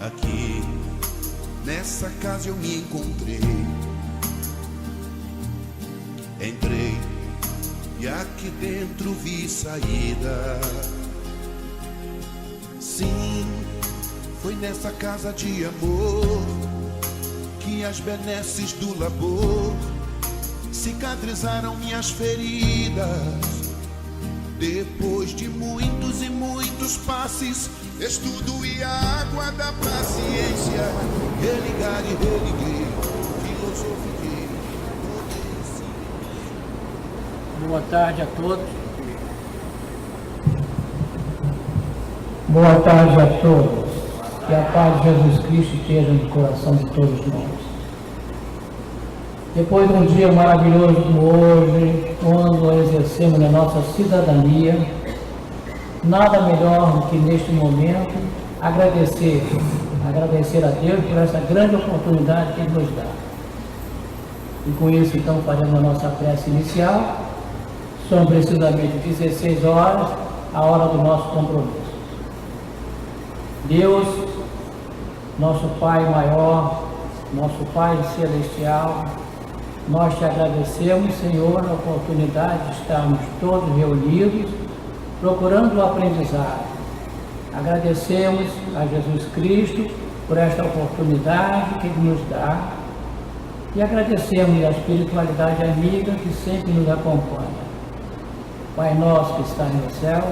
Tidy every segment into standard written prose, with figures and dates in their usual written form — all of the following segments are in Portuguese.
Aqui, nessa casa eu me encontrei. Entrei e aqui dentro vi saída. Sim, foi nessa casa de amor que as benesses do labor cicatrizaram minhas feridas. Depois de muitos e muitos passes, estudo e a água da paciência, religar e religuei, filosofiquei. Boa tarde a todos. Boa tarde a todos. Que a paz de Jesus Cristo esteja no coração de todos nós. Depois de um dia maravilhoso como hoje, quando exercemos a nossa cidadania, nada melhor do que neste momento agradecer a Deus por essa grande oportunidade que Ele nos dá. E com isso, então, faremos a nossa prece inicial. São precisamente 16 horas, a hora do nosso compromisso. Deus, nosso Pai maior, nosso Pai celestial, nós te agradecemos, Senhor, a oportunidade de estarmos todos reunidos, procurando o aprendizado. Agradecemos a Jesus Cristo por esta oportunidade que Ele nos dá e agradecemos a espiritualidade amiga que sempre nos acompanha. Pai nosso que está no céu,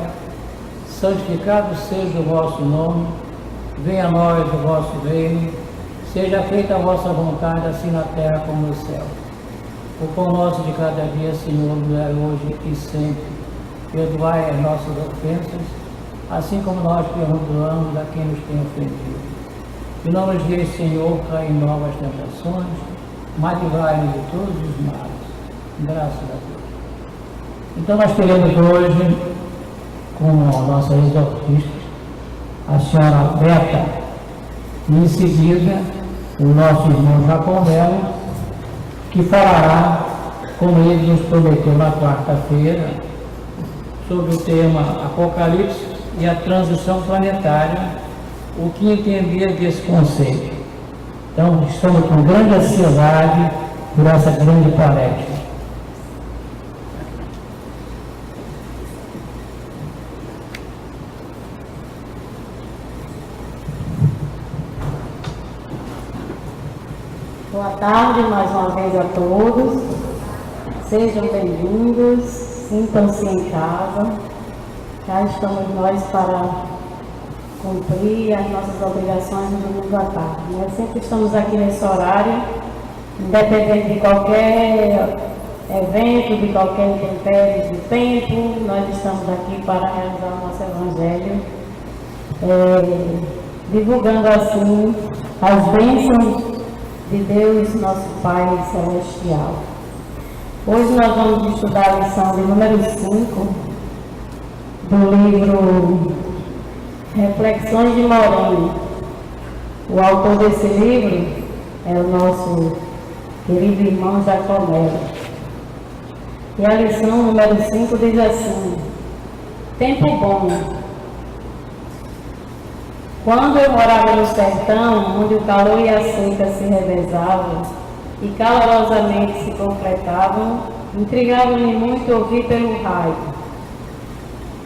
santificado seja o vosso nome, venha a nós o vosso reino, seja feita a vossa vontade, assim na terra como no céu. O pão nosso de cada dia, Senhor, nos dai hoje e sempre. Perdoai as nossas ofensas, assim como nós perdoamos a quem nos tem ofendido. E não nos deixe, Senhor, cair em novas tentações, mas livrai-nos de todos os males. Graças a Deus. Então nós teremos hoje, com a nossa exorcista, a senhora Beta, e em seguida o nosso irmão Jacomelo, que falará, como ele nos prometeu na quarta-feira, sobre o tema Apocalipse e a transição planetária, o que entender desse conceito. Então, estamos com grande ansiedade por essa grande palestra. Boa tarde mais uma vez a todos, sejam bem-vindos, sintam-se em casa, cá estamos nós para cumprir as nossas obrigações no domingo à tarde. Nós sempre estamos aqui nesse horário, independente de qualquer evento, de qualquer intempérie de tempo, nós estamos aqui para realizar o nosso Evangelho, divulgando assim as bênçãos de Deus, nosso Pai Celestial. Hoje nós vamos estudar a lição de número 5 do livro Reflexões de Moroni. O autor desse livro é o nosso querido irmão Jacomelo. E a lição número 5 diz assim: tempo bom. Quando eu morava no sertão, onde o calor e a seca se revezavam e calorosamente se completavam, intrigava-me muito ouvir pelo raio.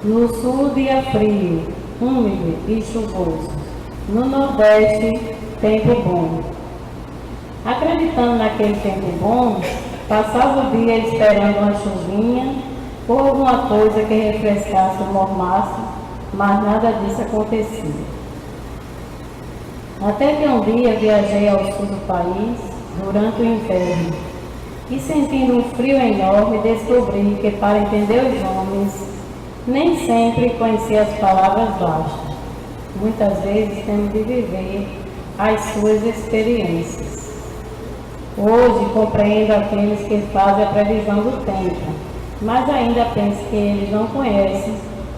No sul, dia frio, úmido e chuvoso. No nordeste, tempo bom. Acreditando naquele tempo bom, passava o dia esperando uma chuvinha ou alguma coisa que refrescasse ou mormasse, mas nada disso acontecia. Até que um dia viajei ao sul do país, durante o inverno, e sentindo um frio enorme, descobri que para entender os homens, nem sempre conhecia as palavras bastam. Muitas vezes temos de viver as suas experiências. Hoje compreendo aqueles que fazem a previsão do tempo, mas ainda penso que eles não conhecem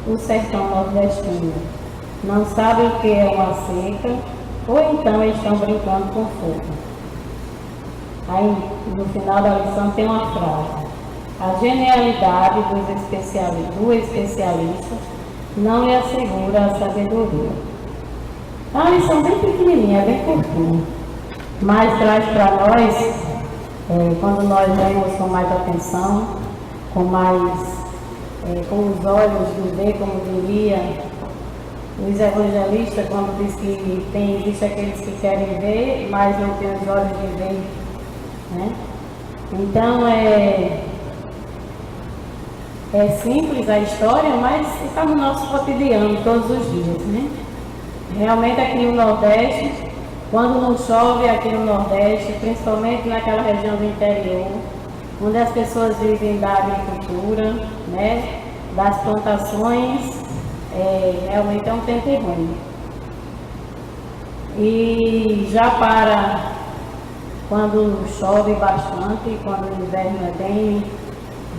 o sertão nordestino. Não sabem o que é uma seca, ou então estão brincando com fogo. Aí, no final da lição tem uma frase: a genialidade do especialista não lhe assegura a sabedoria. É uma lição bem pequenininha, bem curtinha, mas traz para nós, quando nós lemos com mais atenção, com os olhos de ver, como diria os evangelistas, quando diz que existe aqueles que querem ver, mas não têm os olhos de ver, né? Então é simples a história, mas está no nosso cotidiano todos os dias, né? Realmente aqui no Nordeste, quando não chove aqui no Nordeste, principalmente naquela região do interior, onde as pessoas vivem da agricultura, né, das plantações, realmente é um tempo ruim. E já para quando chove bastante, quando o inverno é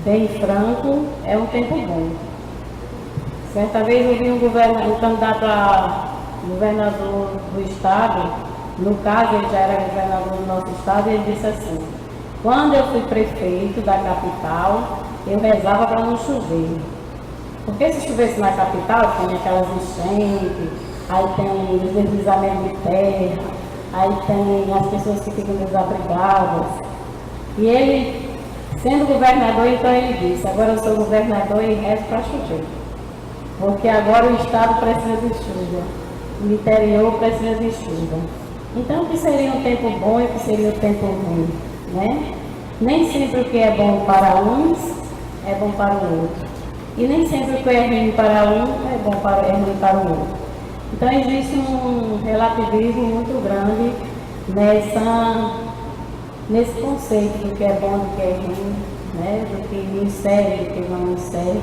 bem franco, é um tempo bom. Certa vez eu vi um candidato a governador do estado, no caso ele já era governador do nosso estado, e ele disse assim: quando eu fui prefeito da capital, eu rezava para não chover. Porque se chovesse na capital, tem aquelas enchentes, aí tem os deslizamentos de terra, aí tem as pessoas que ficam desabrigadas. E ele, sendo governador, então ele disse: agora eu sou governador e rezo para chover. Porque agora o estado precisa de chuva, o interior precisa de chuva. Então, o que seria um tempo bom e o que seria um tempo ruim, né? Nem sempre o que é bom para uns é bom para o outro. E nem sempre o que é ruim para um é ruim para o outro. Então, existe um relativismo muito grande nesse conceito do que é bom, do que é ruim, né? Do que nos serve, do que não nos serve,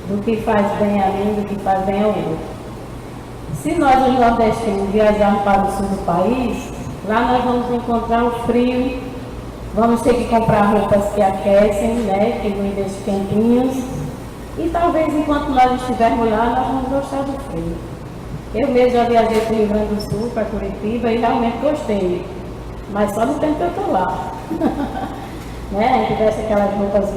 do que faz bem a mim, do que faz bem ao outro. Se nós, os nordestinos, viajarmos para o sul do país, lá nós vamos encontrar o frio, vamos ter que comprar roupas que aquecem, né, que nos deixem quentinhos, e talvez enquanto nós estivermos lá, nós vamos gostar do frio. Eu mesmo já viajei para o Rio Grande do Sul, para Curitiba, e realmente gostei, mas só no tempo que eu estou lá. Né? A gente veste aquelas roupas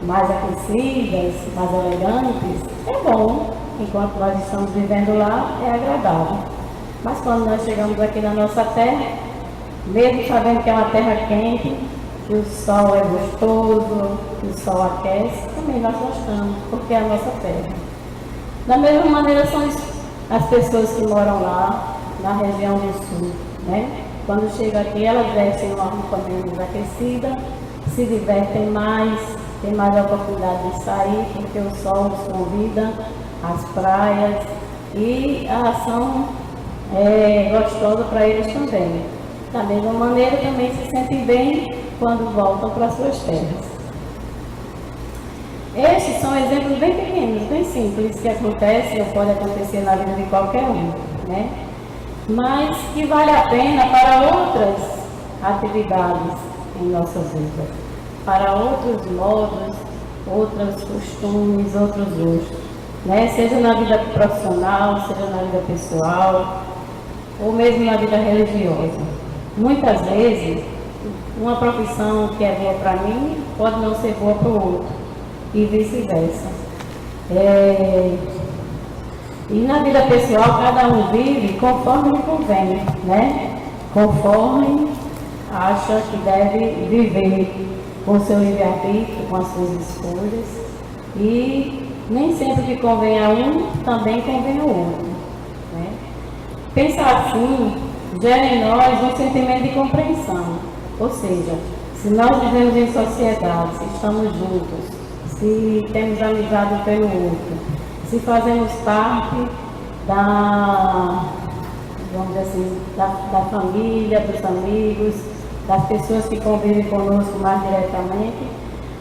mais aquecidas, mais elegantes, é bom. Enquanto nós estamos vivendo lá, é agradável. Mas quando nós chegamos aqui na nossa terra, mesmo sabendo que é uma terra quente, que o sol é gostoso, que o sol aquece, também nós gostamos, porque é a nossa terra. Da mesma maneira são as pessoas que moram lá, na região do sul, né? Quando chegam aqui, elas vestem uma roupa menos aquecida, se divertem mais, têm mais oportunidade de sair, porque o sol os convida às praias, e a ação é gostosa para eles também. Da mesma maneira, também se sentem bem quando voltam para suas terras. Estes são exemplos bem pequenos, bem simples, que acontecem ou podem acontecer na vida de qualquer um, né? Mas que vale a pena para outras atividades em nossas vidas, para outros modos, outros costumes, outros gostos. Né? Seja na vida profissional, seja na vida pessoal, ou mesmo na vida religiosa. Muitas vezes, uma profissão que é boa para mim pode não ser boa para o outro, e vice-versa. E na vida pessoal, cada um vive conforme lhe convém, né? Conforme acha que deve viver, com o seu livre-arbítrio, com as suas escolhas, e nem sempre que convém a um, também convém ao outro. Né? Pensar assim gera em nós um sentimento de compreensão. Ou seja, se nós vivemos em sociedade, se estamos juntos, se temos amizade um pelo outro, se fazemos parte vamos dizer assim, da família, dos amigos, das pessoas que convivem conosco mais diretamente,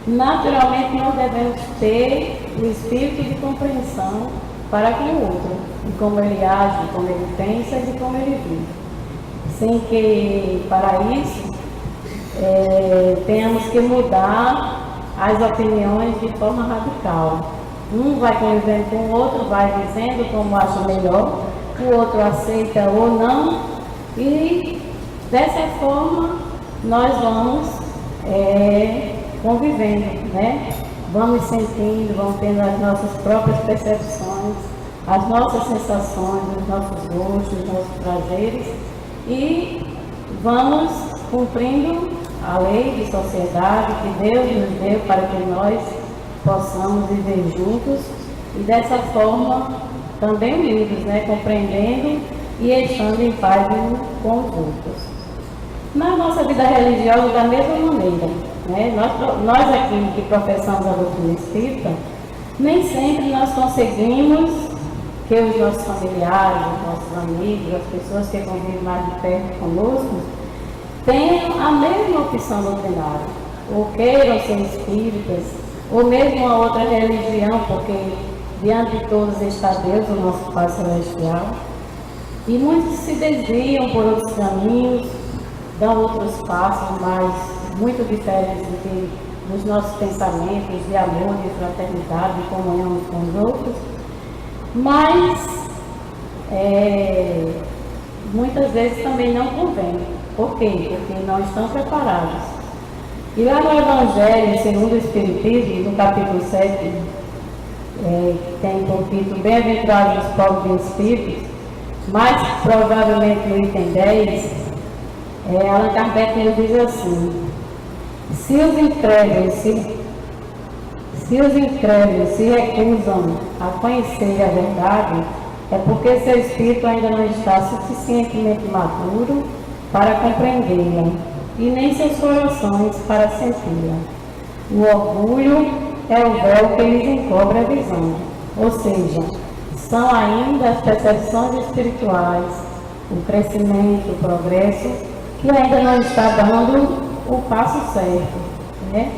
naturalmente nós devemos ter o espírito de compreensão para com o outro, de como ele age, de como ele pensa e de como ele vive. Sem que, para isso, tenhamos que mudar as opiniões de forma radical. Um vai convivendo com o outro, vai dizendo como acha melhor, o outro aceita ou não, e dessa forma nós vamos convivendo, né? Vamos sentindo, vamos tendo as nossas próprias percepções, as nossas sensações, os nossos gostos, os nossos prazeres e vamos cumprindo a lei de sociedade que Deus nos deu para que nós possamos viver juntos e dessa forma também unidos, né? Compreendendo e estando em paz uns com os outros. Na nossa vida religiosa, da mesma maneira, né? Nós aqui que professamos a doutrina espírita, nem sempre nós conseguimos que os nossos familiares, os nossos amigos, as pessoas que convivem mais de perto conosco, tenham a mesma opção doutrinária, ou queiram ser espíritas, ou mesmo uma outra religião, porque diante de todos está Deus, o nosso Pai Celestial. E muitos se desviam por outros caminhos, dão outros passos, mas muito diferentes dos nossos pensamentos de amor, de fraternidade, de comunhão com os outros. Mas muitas vezes também não convém. Por quê? Porque não estão preparados. E lá no Evangelho, segundo o Espiritismo, no capítulo 7, tem por título Bem-aventurados os pobres de espírito, mas provavelmente no item 10, Allan Kardec nos diz assim: se os incrédulos se recusam a conhecer a verdade, é porque seu espírito ainda não está suficientemente maduro para compreendê-la, e nem seus corações para senti-la. O orgulho é o véu que lhes encobre a visão, ou seja, são ainda as percepções espirituais, o crescimento, o progresso, que ainda não está dando o passo certo, né?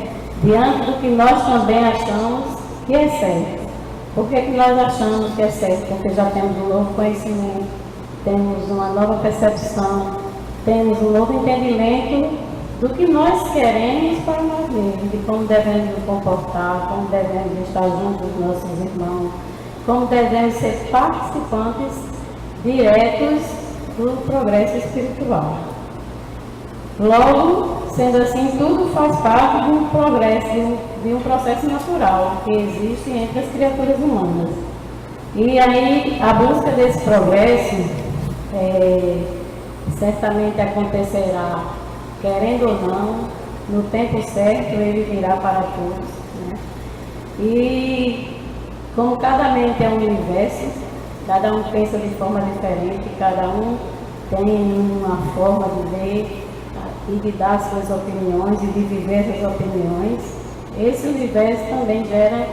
Diante do que nós também achamos que é certo. Por que nós achamos que é certo? Porque já temos um novo conhecimento, temos uma nova percepção, temos um novo entendimento do que nós queremos para nós mesmos, de como devemos nos comportar, como devemos estar junto dos nossos irmãos, como devemos ser participantes diretos do progresso espiritual. Logo, sendo assim, tudo faz parte de um progresso, de um processo natural que existe entre as criaturas humanas. E aí, a busca desse progresso certamente acontecerá, querendo ou não, no tempo certo ele virá para todos, né? E como cada mente é um universo, cada um pensa de forma diferente, cada um tem uma forma de ver e de dar suas opiniões e de viver suas opiniões, esse universo também gera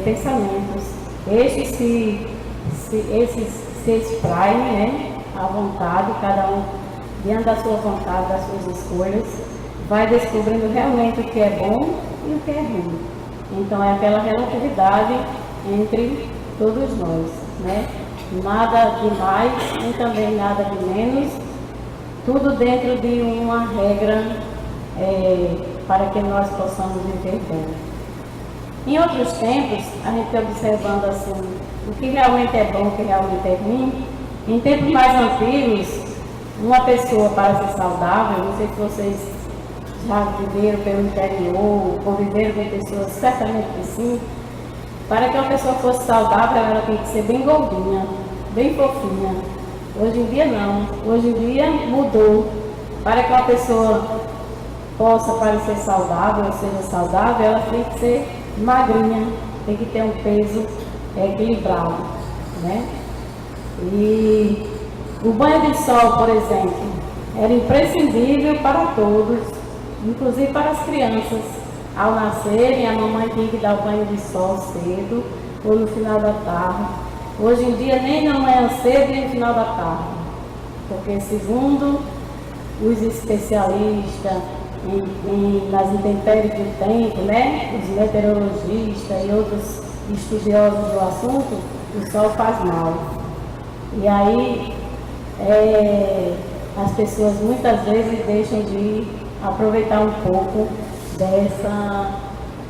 pensamentos. Esses se espraem, né, à vontade, cada um diante da sua vontade, das suas escolhas, vai descobrindo realmente o que é bom e o que é ruim. Então é aquela relatividade entre todos nós, né? Nada de mais e também nada de menos, tudo dentro de uma regra para que nós possamos viver bem. Em outros tempos, a gente observando assim, o que realmente é bom, o que realmente é ruim, em tempos mais antigos, uma pessoa para ser saudável, não sei se vocês já viveram pelo interior, conviveram com pessoas, certamente que sim, para que uma pessoa fosse saudável, ela tem que ser bem gordinha, bem fofinha. Hoje em dia não, hoje em dia mudou. Para que uma pessoa possa parecer saudável, ou seja saudável, ela tem que ser magrinha, tem que ter um peso equilibrado, né? E o banho de sol, por exemplo, era imprescindível para todos, inclusive para as crianças. Ao nascerem, a mamãe tinha que dar o banho de sol cedo ou no final da tarde. Hoje em dia, nem na manhã cedo nem no final da tarde, porque segundo os especialistas nas intempéries do tempo, né, os meteorologistas e outros estudiosos do assunto, o sol faz mal. E aí, as pessoas muitas vezes deixam de aproveitar um pouco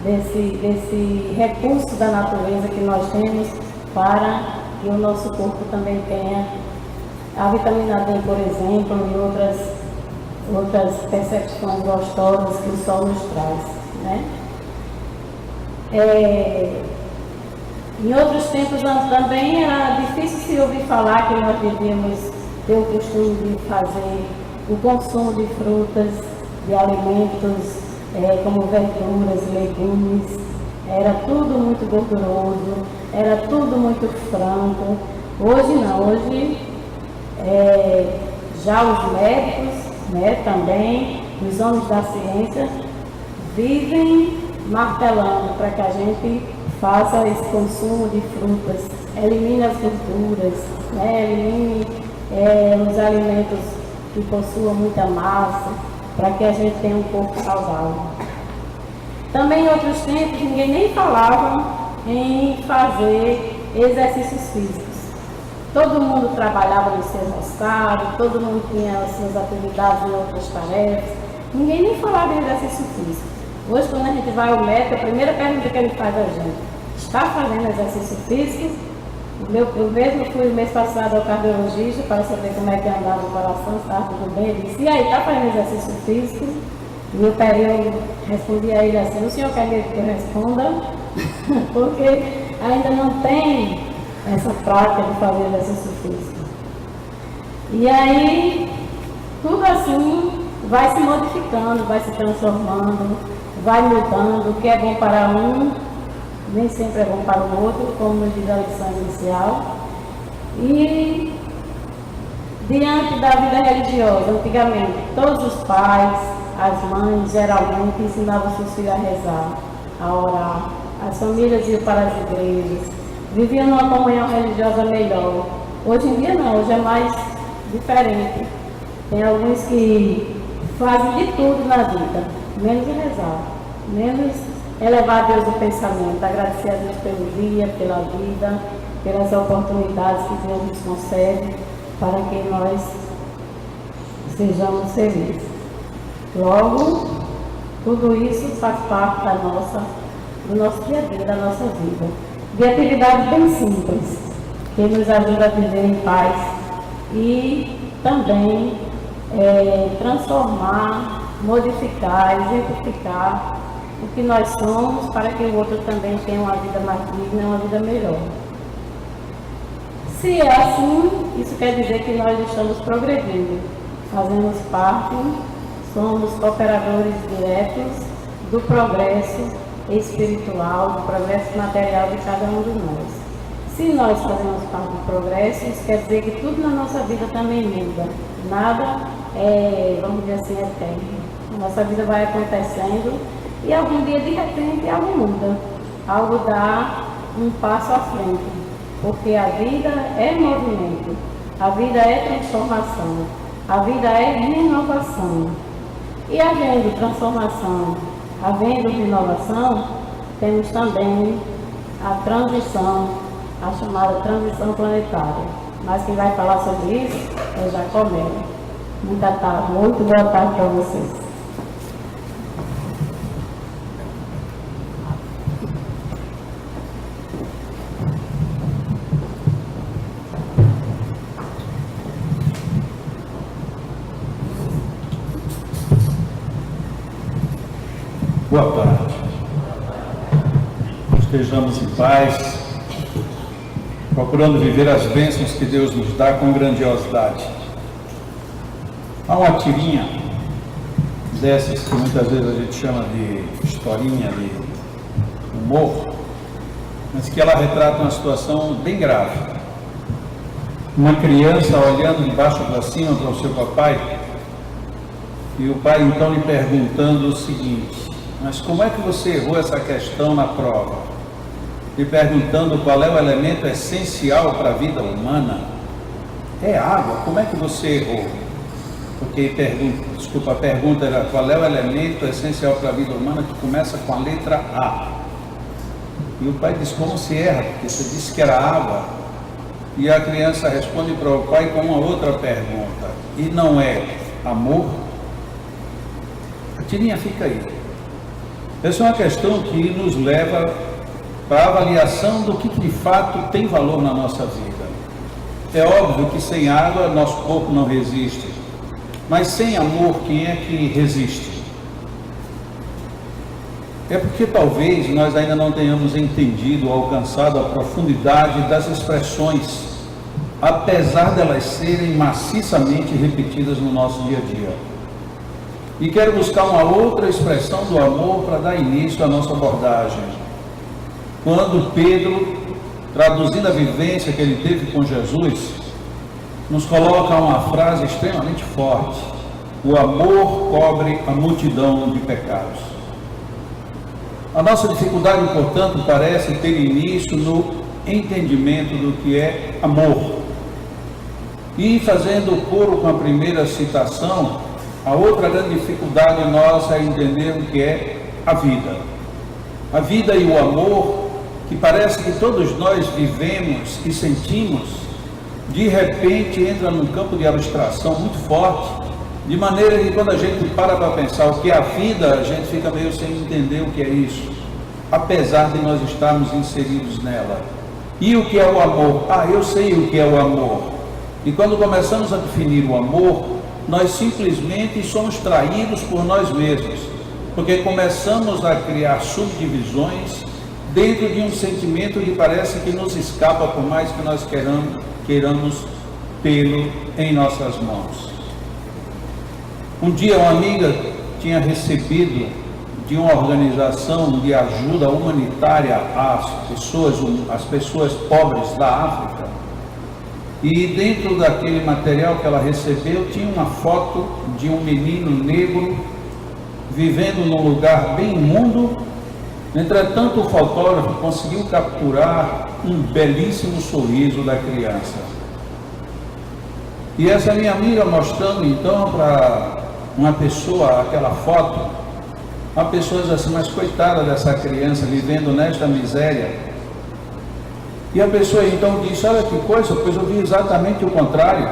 desse recurso da natureza que nós temos para que o nosso corpo também tenha a vitamina D, por exemplo, e outras percepções gostosas que o sol nos traz, né? Em outros tempos também era difícil se ouvir falar que nós devíamos ter o costume de fazer o consumo de frutas, de alimentos como verduras, legumes. Era tudo muito gorduroso, era tudo muito franco. Hoje não, hoje já os médicos, né, também, os homens da ciência, vivem martelando para que a gente faça esse consumo de frutas, elimine as gorduras, né, elimine os alimentos que possuam muita massa, para que a gente tenha um corpo saudável. Também em outros tempos ninguém nem falava em fazer exercícios físicos. Todo mundo trabalhava no seu roçado, todo mundo tinha as suas atividades em outras tarefas. Ninguém nem falava em exercício físico. Hoje, quando a gente vai ao médico, a primeira pergunta que ele faz a gente: está fazendo exercício físico? Eu mesmo fui o mês passado ao cardiologista para saber como é que andava o coração, se estava tudo bem. Ele disse: e aí, está fazendo exercício físico? E eu respondi a ele assim: o senhor quer que eu responda? Porque ainda não tem essa prática de fazer exercício físico. E aí, tudo assim vai se modificando, vai se transformando, vai mudando. O que é bom para um, nem sempre é bom para o outro, como nos diz a lição inicial. E diante da vida religiosa, antigamente, todos os pais, as mães, geralmente ensinavam seus filhos a rezar, a orar. As famílias iam para as igrejas, viviam numa comunhão religiosa melhor. Hoje em dia não, hoje é mais diferente. Tem alguns que fazem de tudo na vida, menos rezar, menos elevar a Deus o pensamento, agradecer a Deus pelo dia, pela vida, pelas oportunidades que Deus nos concede para que nós sejamos felizes. Logo, tudo isso faz parte do nosso dia a dia, da nossa vida. De atividades bem simples, que nos ajudam a viver em paz e também transformar, modificar, exemplificar o que nós somos para que o outro também tenha uma vida mais digna, uma vida melhor. Se é assim, isso quer dizer que nós estamos progredindo, fazemos parte, somos cooperadores diretos do progresso espiritual, do progresso material de cada um de nós. Se nós fazemos parte do progresso, isso quer dizer que tudo na nossa vida também muda. Nada vamos dizer assim, eterno. A nossa vida vai acontecendo e algum dia, de repente, algo muda. Algo dá um passo à frente. Porque a vida é movimento, a vida é transformação, a vida é renovação. E havendo transformação, havendo renovação, temos também a transição, a chamada transição planetária. Mas quem vai falar sobre isso é Jacó Melo. Muito boa tarde para vocês. Boa tarde. Estejamos em paz, procurando viver as bênçãos que Deus nos dá com grandiosidade. Há uma tirinha dessas que muitas vezes a gente chama de historinha, de humor, mas que ela retrata uma situação bem grave. Uma criança olhando de baixo para cima para o seu papai, e o pai então lhe perguntando o seguinte: mas como é que você errou essa questão na prova? E perguntando qual é o elemento essencial para a vida humana. É água, como é que você errou? Porque a pergunta era: qual é o elemento essencial para a vida humana que começa com a letra A? E o pai diz: como se erra? Porque você disse que era água. E a criança responde para o pai com uma outra pergunta: e não é amor? A tirinha fica aí. Essa é uma questão que nos leva para a avaliação do que de fato tem valor na nossa vida. É óbvio que sem água nosso corpo não resiste, mas sem amor, quem é que resiste? é porque talvez nós ainda não tenhamos entendido ou alcançado a profundidade das expressões, apesar delas serem maciçamente repetidas no nosso dia a dia. E quero buscar uma outra expressão do amor para dar início à nossa abordagem. Quando Pedro, traduzindo a vivência que ele teve com Jesus, nos coloca uma frase extremamente forte: o amor cobre a multidão de pecados. A nossa dificuldade, portanto, parece ter início no entendimento do que é amor. E fazendo coro com a primeira citação, a outra grande dificuldade nossa é entender o que é a vida. A vida e o amor, que parece que todos nós vivemos e sentimos, de repente entra num campo de abstração muito forte, de maneira que quando a gente para pensar o que é a vida, a gente fica meio sem entender o que é isso, apesar de nós estarmos inseridos nela. E o que é o amor? Eu sei o que é o amor. E quando começamos a definir o amor, nós simplesmente somos traídos por nós mesmos, porque começamos a criar subdivisões dentro de um sentimento que parece que nos escapa, por mais que nós queiramos tê-lo em nossas mãos. Um dia uma amiga tinha recebido de uma organização de ajuda humanitária às pessoas pobres da África, e dentro daquele material que ela recebeu tinha uma foto de um menino negro vivendo num lugar bem imundo. Entretanto, o fotógrafo conseguiu capturar um belíssimo sorriso da criança. E essa minha amiga mostrando então para uma pessoa aquela foto, a pessoa diz assim: mas coitada dessa criança vivendo nesta miséria. E a pessoa então disse: olha que coisa, pois eu vi exatamente o contrário.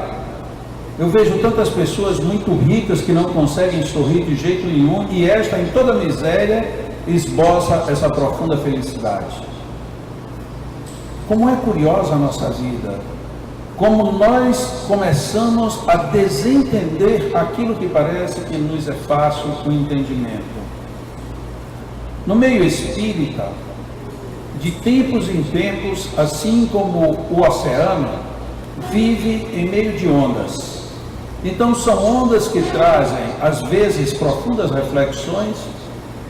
Eu vejo tantas pessoas muito ricas que não conseguem sorrir de jeito nenhum, e esta, em toda a miséria, esboça essa profunda felicidade. Como é curiosa a nossa vida, como nós começamos a desentender aquilo que parece que nos é fácil o entendimento. No meio espírita, de tempos em tempos, assim como o oceano, vive em meio de ondas. Então são ondas que trazem, às vezes, profundas reflexões,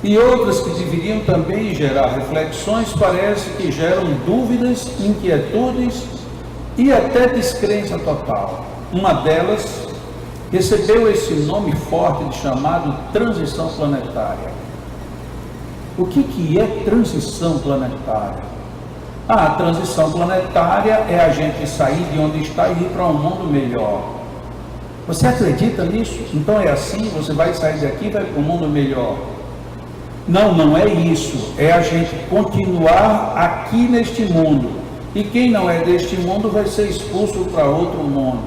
e outras que deveriam também gerar reflexões, parece que geram dúvidas, inquietudes e até descrença total. Uma delas recebeu esse nome forte de chamado transição planetária. O que é transição planetária? A transição planetária é a gente sair de onde está e ir para um mundo melhor. Você acredita nisso? Então é assim, você vai sair daqui e vai para um mundo melhor. Não, não é isso. É a gente continuar aqui neste mundo. E quem não é deste mundo vai ser expulso para outro mundo.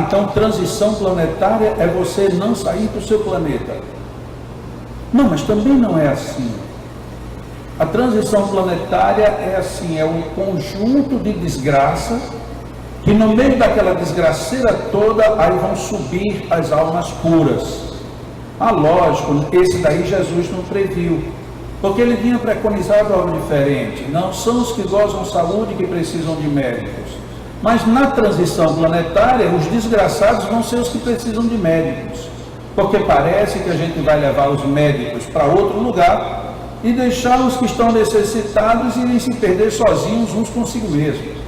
Então transição planetária é você não sair do seu planeta. Não, mas também não é assim. A transição planetária é assim, é um conjunto de desgraça, que no meio daquela desgraceira toda, aí vão subir as almas puras. Lógico, esse daí Jesus não previu, porque ele vinha preconizado algo diferente. Não são os que gozam saúde que precisam de médicos, mas na transição planetária, os desgraçados vão ser os que precisam de médicos, porque parece que a gente vai levar os médicos para outro lugar e deixar os que estão necessitados irem se perder sozinhos uns consigo mesmos.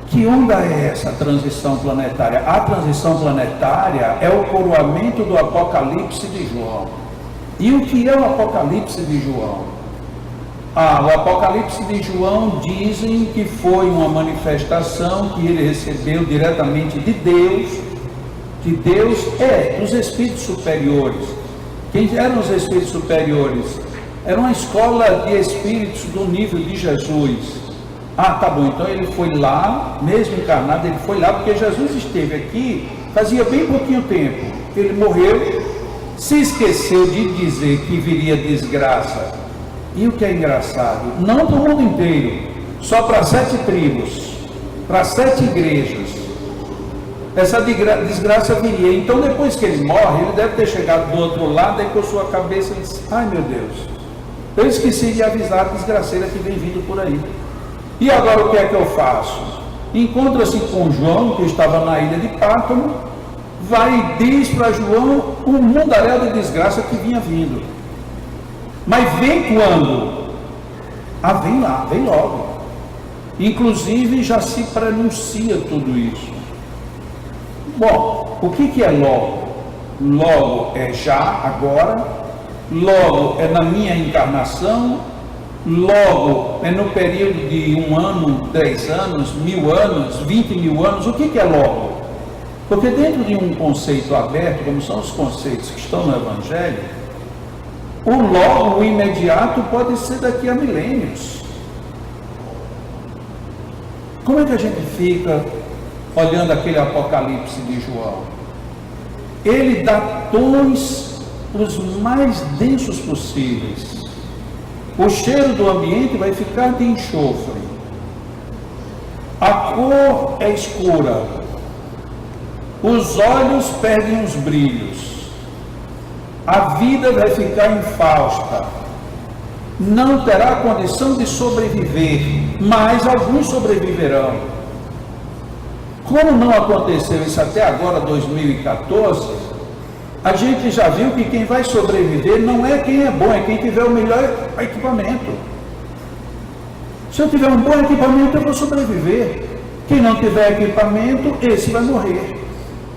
Que onda é essa transição planetária? A transição planetária é o coroamento do Apocalipse de João. E o que é o Apocalipse de João? O Apocalipse de João dizem que foi uma manifestação que ele recebeu diretamente de Deus, que Deus é dos espíritos superiores. Quem eram os espíritos superiores? Era uma escola de espíritos do nível de Jesus. Tá bom, então ele foi lá, mesmo encarnado, ele foi lá porque Jesus esteve aqui fazia bem pouquinho tempo. Ele morreu, se esqueceu de dizer que viria desgraça. E o que é engraçado? Não para o mundo inteiro, só para 7 tribos, para 7 igrejas. essa desgraça viria. Então, depois que ele morre, ele deve ter chegado do outro lado e com sua cabeça disse: ai meu Deus, eu esqueci de avisar a desgraceira que vem vindo por aí. E agora o que é que eu faço? Encontra-se com João, que estava na ilha de Pátamo, vai e diz para João um mundaréu de desgraça que vinha vindo. Mas vem quando? Ah, vem lá, vem logo. Inclusive já se prenuncia tudo isso. Bom, o que é logo? Logo é já, agora. Logo é na minha encarnação. Logo é no período de 1 ano, 10 anos, 1000 anos, 20 mil anos. O que é logo? Porque dentro de um conceito aberto, como são os conceitos que estão no Evangelho, o logo, o imediato, pode ser daqui a milênios. Como é que a gente fica olhando aquele Apocalipse de João? Ele dá tons os mais densos possíveis. O cheiro do ambiente vai ficar de enxofre. A cor é escura. Os olhos perdem os brilhos. A vida vai ficar infausta. Não terá condição de sobreviver, mas alguns sobreviverão. Como não aconteceu isso até agora, 2014, a gente já viu que quem vai sobreviver não é quem é bom, é quem tiver o melhor equipamento. Se eu tiver um bom equipamento, eu vou sobreviver. Quem não tiver equipamento, esse vai morrer.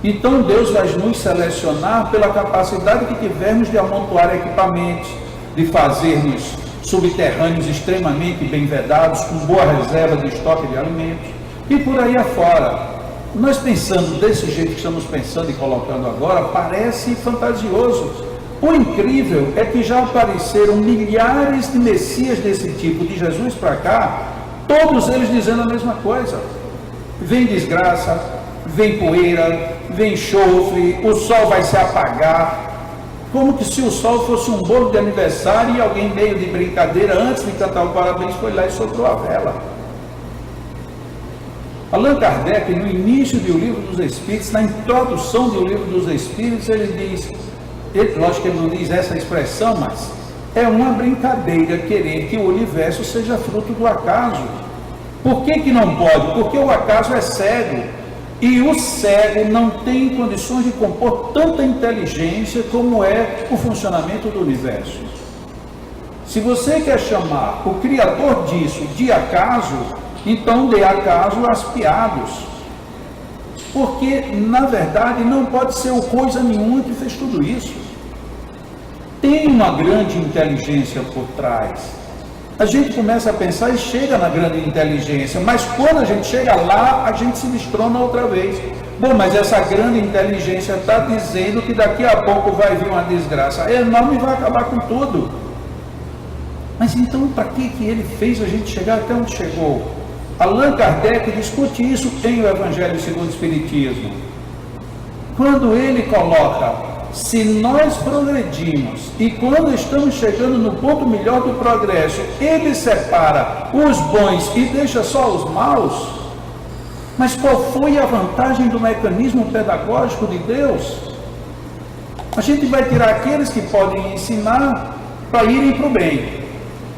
Então Deus vai nos selecionar pela capacidade que tivermos de amontoar equipamentos, de fazermos subterrâneos extremamente bem vedados, com boa reserva de estoque de alimentos, e por aí afora. Nós pensando desse jeito que estamos pensando e colocando agora, parece fantasioso. O incrível é que já apareceram milhares de messias desse tipo, de Jesus para cá, todos eles dizendo a mesma coisa. Vem desgraça, vem poeira, vem enxofre, o sol vai se apagar. Como que se o sol fosse um bolo de aniversário e alguém meio de brincadeira, antes de cantar o parabéns, foi lá e soprou a vela. Allan Kardec, no início do Livro dos Espíritos, na introdução do Livro dos Espíritos, ele diz, lógico que ele não diz essa expressão, mas é uma brincadeira querer que o universo seja fruto do acaso. Por que não pode? Porque o acaso é cego. E o cego não tem condições de compor tanta inteligência como é o funcionamento do universo. Se você quer chamar o Criador disso de acaso, então dê acaso às piadas. Porque, na verdade, não pode ser o coisa nenhuma que fez tudo isso. Tem uma grande inteligência por trás. A gente começa a pensar e chega na grande inteligência, mas quando a gente chega lá, a gente se destrona outra vez. Bom, mas essa grande inteligência está dizendo que daqui a pouco vai vir uma desgraça enorme e vai acabar com tudo. Mas então, para que ele fez a gente chegar até onde chegou? Allan Kardec discute isso em O Evangelho segundo o Espiritismo. Quando ele coloca, se nós progredimos e quando estamos chegando no ponto melhor do progresso, ele separa os bons e deixa só os maus, mas qual foi a vantagem do mecanismo pedagógico de Deus? A gente vai tirar aqueles que podem ensinar para irem para o bem,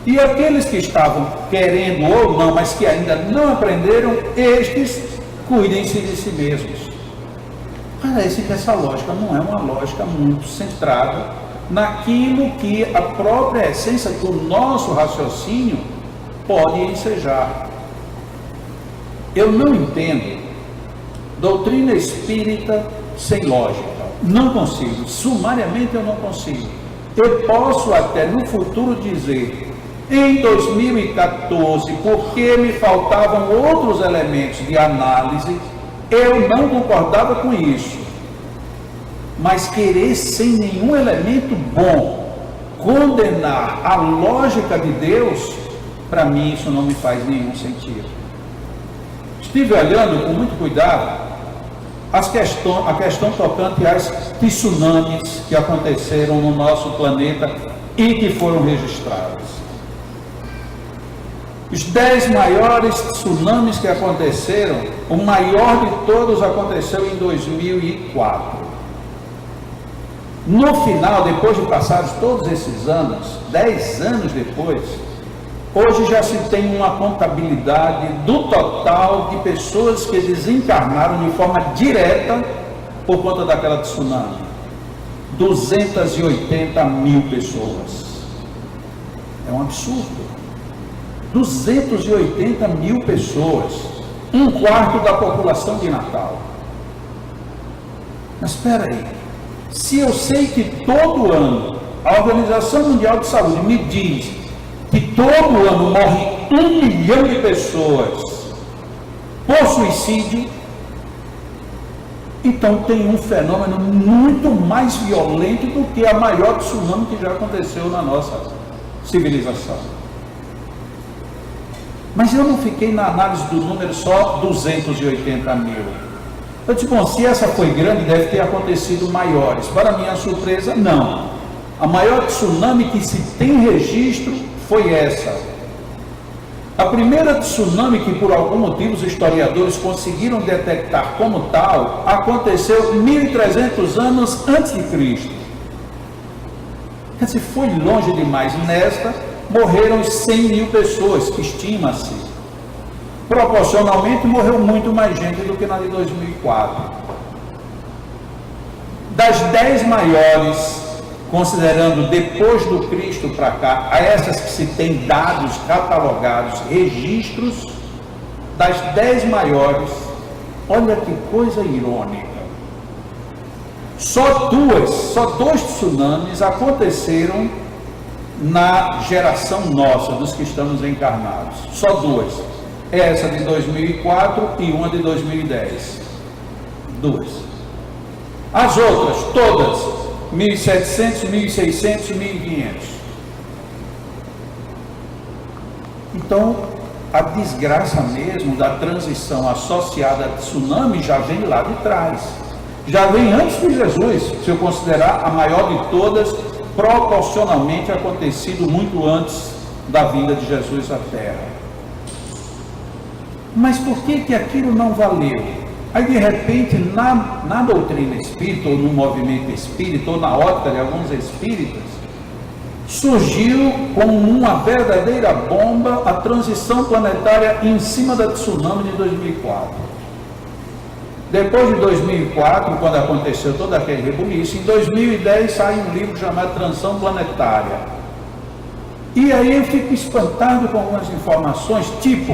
e aqueles que estavam querendo ou não, mas que ainda não aprenderam, estes cuidem-se de si mesmos. Parece que essa lógica não é uma lógica muito centrada naquilo que a própria essência do nosso raciocínio pode ensejar. Eu não entendo doutrina espírita sem lógica. Não consigo. Sumariamente eu não consigo. Eu posso até no futuro dizer, em 2014, porque me faltavam outros elementos de análise, eu não concordava com isso. Mas querer sem nenhum elemento bom condenar a lógica de Deus, para mim isso não me faz nenhum sentido. Estive olhando com muito cuidado a questão tocante às tsunamis que aconteceram no nosso planeta e que foram registradas. Os 10 maiores tsunamis que aconteceram, o maior de todos aconteceu em 2004. No final, depois de passados todos esses anos, 10 anos depois, hoje já se tem uma contabilidade do total de pessoas que desencarnaram de forma direta por conta daquela tsunami. 280 mil pessoas. É um absurdo. 280 mil pessoas. 1/4 da população de Natal. Mas espera aí. Se eu sei que todo ano a Organização Mundial de Saúde me diz que todo ano morre 1 milhão de pessoas por suicídio, então tem um fenômeno muito mais violento do que a maior tsunami que já aconteceu na nossa civilização. Mas eu não fiquei na análise do número só 280 mil. Eu disse, bom, se essa foi grande, deve ter acontecido maiores. Para minha surpresa, não. A maior tsunami que se tem registro foi essa. A primeira tsunami que por algum motivo os historiadores conseguiram detectar como tal, aconteceu 1.300 anos antes de Cristo. Quer dizer, foi longe demais. Nesta, morreram 100 mil pessoas, estima-se. Proporcionalmente, morreu muito mais gente do que na de 2004. Das 10 maiores, considerando depois do Cristo para cá, a essas que se tem dados catalogados, registros, das 10 maiores, olha que coisa irônica. Só dois tsunamis aconteceram na geração nossa, dos que estamos encarnados. Só 2. Essa de 2004 e uma de 2010. 2. As outras, todas, 1.700, 1.600, 1.500. Então, a desgraça mesmo da transição associada a tsunami já vem lá de trás. Já vem antes de Jesus, se eu considerar a maior de todas, proporcionalmente acontecido muito antes da vinda de Jesus à Terra. Mas por que aquilo não valeu? Aí de repente, na doutrina espírita, ou no movimento espírita, ou na ótica de alguns espíritas, surgiu como uma verdadeira bomba a transição planetária em cima da tsunami de 2004. Depois de 2004, quando aconteceu todo aquele rebuliço, em 2010 sai um livro chamado Transição Planetária. E aí eu fico espantado com algumas informações, tipo,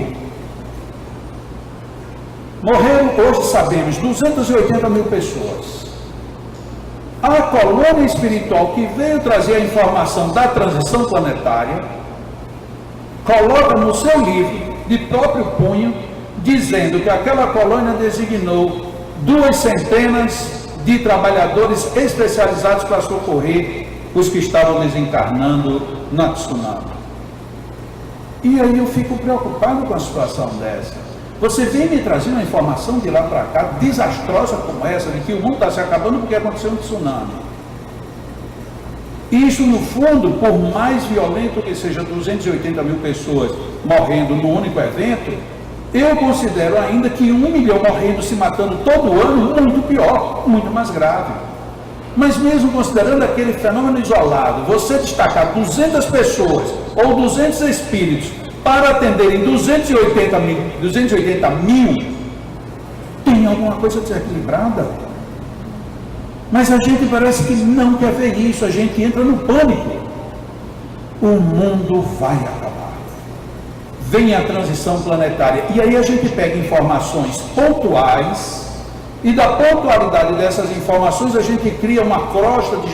morreram, hoje sabemos, 280 mil pessoas. A colônia espiritual que veio trazer a informação da transição planetária, coloca no seu livro, de próprio punho, dizendo que aquela colônia designou 200 de trabalhadores especializados para socorrer os que estavam desencarnando na tsunami. E aí eu fico preocupado com a situação dessa. Você vem me trazer uma informação de lá para cá, desastrosa como essa, de que o mundo está se acabando porque aconteceu um tsunami. Isso, no fundo, por mais violento que seja 280 mil pessoas morrendo num único evento, eu considero ainda que 1 milhão morrendo, se matando todo ano, muito pior, muito mais grave. Mas mesmo considerando aquele fenômeno isolado, você destacar 200 pessoas ou 200 espíritos para atenderem 280 mil, tem alguma coisa desequilibrada. Mas a gente parece que não quer ver isso, a gente entra no pânico. O mundo vai acabar. Vem a transição planetária, e aí a gente pega informações pontuais, e da pontualidade dessas informações a gente cria uma crosta de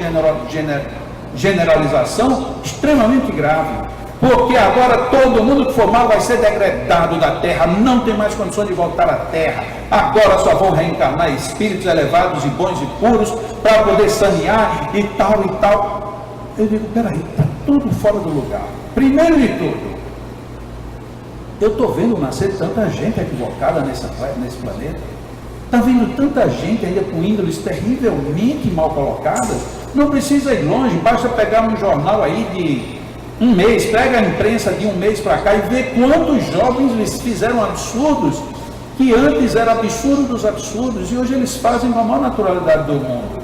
generalização extremamente grave. Porque agora todo mundo que for mal vai ser degradado da Terra, não tem mais condições de voltar à Terra. Agora só vão reencarnar espíritos elevados e bons e puros para poder sanear e tal e tal. Eu digo, peraí, está tudo fora do lugar. Primeiro de tudo, eu estou vendo nascer tanta gente equivocada nesse planeta. Está vendo tanta gente ainda com índoles terrivelmente mal colocadas. Não precisa ir longe, basta pegar um jornal aí de Um mês, pega a imprensa de um mês para cá e vê quantos jovens eles fizeram absurdos, que antes era absurdo dos absurdos, e hoje eles fazem com a maior naturalidade do mundo.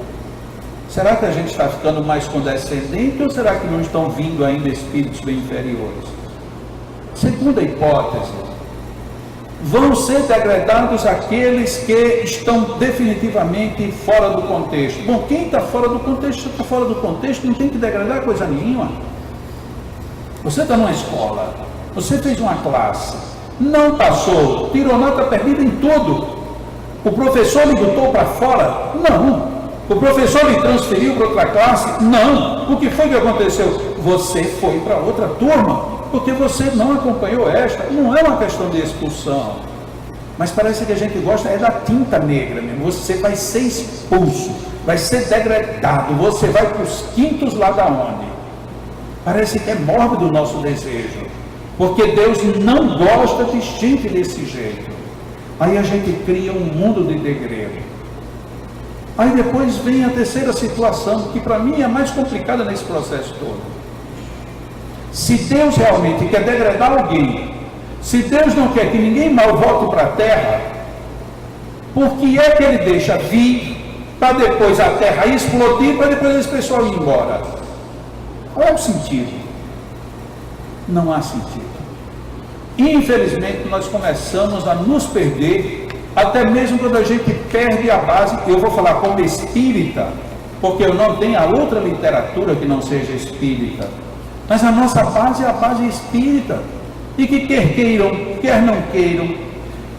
Será que a gente está ficando mais condescendente ou será que não estão vindo ainda espíritos bem inferiores? Segunda hipótese, vão ser degradados aqueles que estão definitivamente fora do contexto. Bom, quem está fora do contexto, está fora do contexto, não tem que degradar coisa nenhuma. Você está numa escola, você fez uma classe, não passou, tirou nota perdida em tudo. O professor lhe botou para fora? Não. O professor lhe transferiu para outra classe? Não. O que foi que aconteceu? Você foi para outra turma, porque você não acompanhou esta. Não é uma questão de expulsão, mas parece que a gente gosta é da tinta negra mesmo. Você vai ser expulso, vai ser degradado, você vai para os quintos lá da onde? Parece que é mórbido o nosso desejo, porque Deus não gosta de gente desse jeito. Aí a gente cria um mundo de degredo. Aí depois vem a terceira situação, que para mim é a mais complicada nesse processo todo. Se Deus realmente quer degradar alguém, se Deus não quer que ninguém mal volte para a terra, por que é que ele deixa vir para depois a terra explodir, para depois esse pessoal ir embora? Qual é o sentido? Não há sentido. Infelizmente nós começamos a nos perder, até mesmo quando a gente perde a base. Eu vou falar como espírita, porque eu não tenho a outra literatura que não seja espírita, mas a nossa base é a base espírita, e que quer queiram, quer não queiram,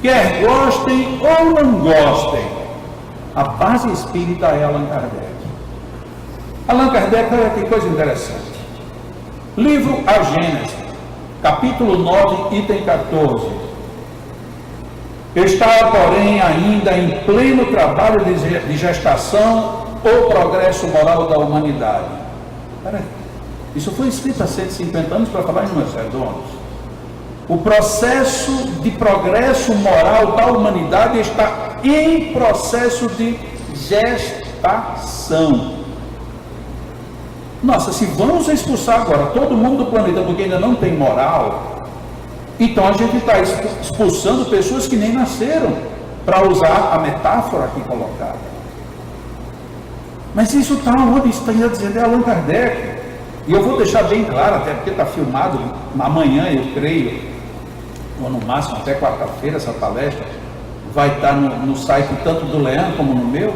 quer gostem ou não gostem, a base espírita é Allan Kardec. Allan Kardec, olha que coisa interessante. Livro A Gênese, capítulo 9, item 14. Está, porém, ainda em pleno trabalho de gestação o progresso moral da humanidade. Peraí, isso foi escrito há 150 anos para falar em números redondos. O processo de progresso moral da humanidade está em processo de gestação. Nossa, se vamos expulsar agora todo mundo do planeta porque ainda não tem moral, então a gente está expulsando pessoas que nem nasceram, para usar a metáfora aqui colocada. Mas isso está onde? Isso está dizendo é Allan Kardec. E eu vou deixar bem claro, até porque está filmado, amanhã eu creio, ou no máximo até quarta-feira, essa palestra vai estar no site tanto do Leandro como no meu.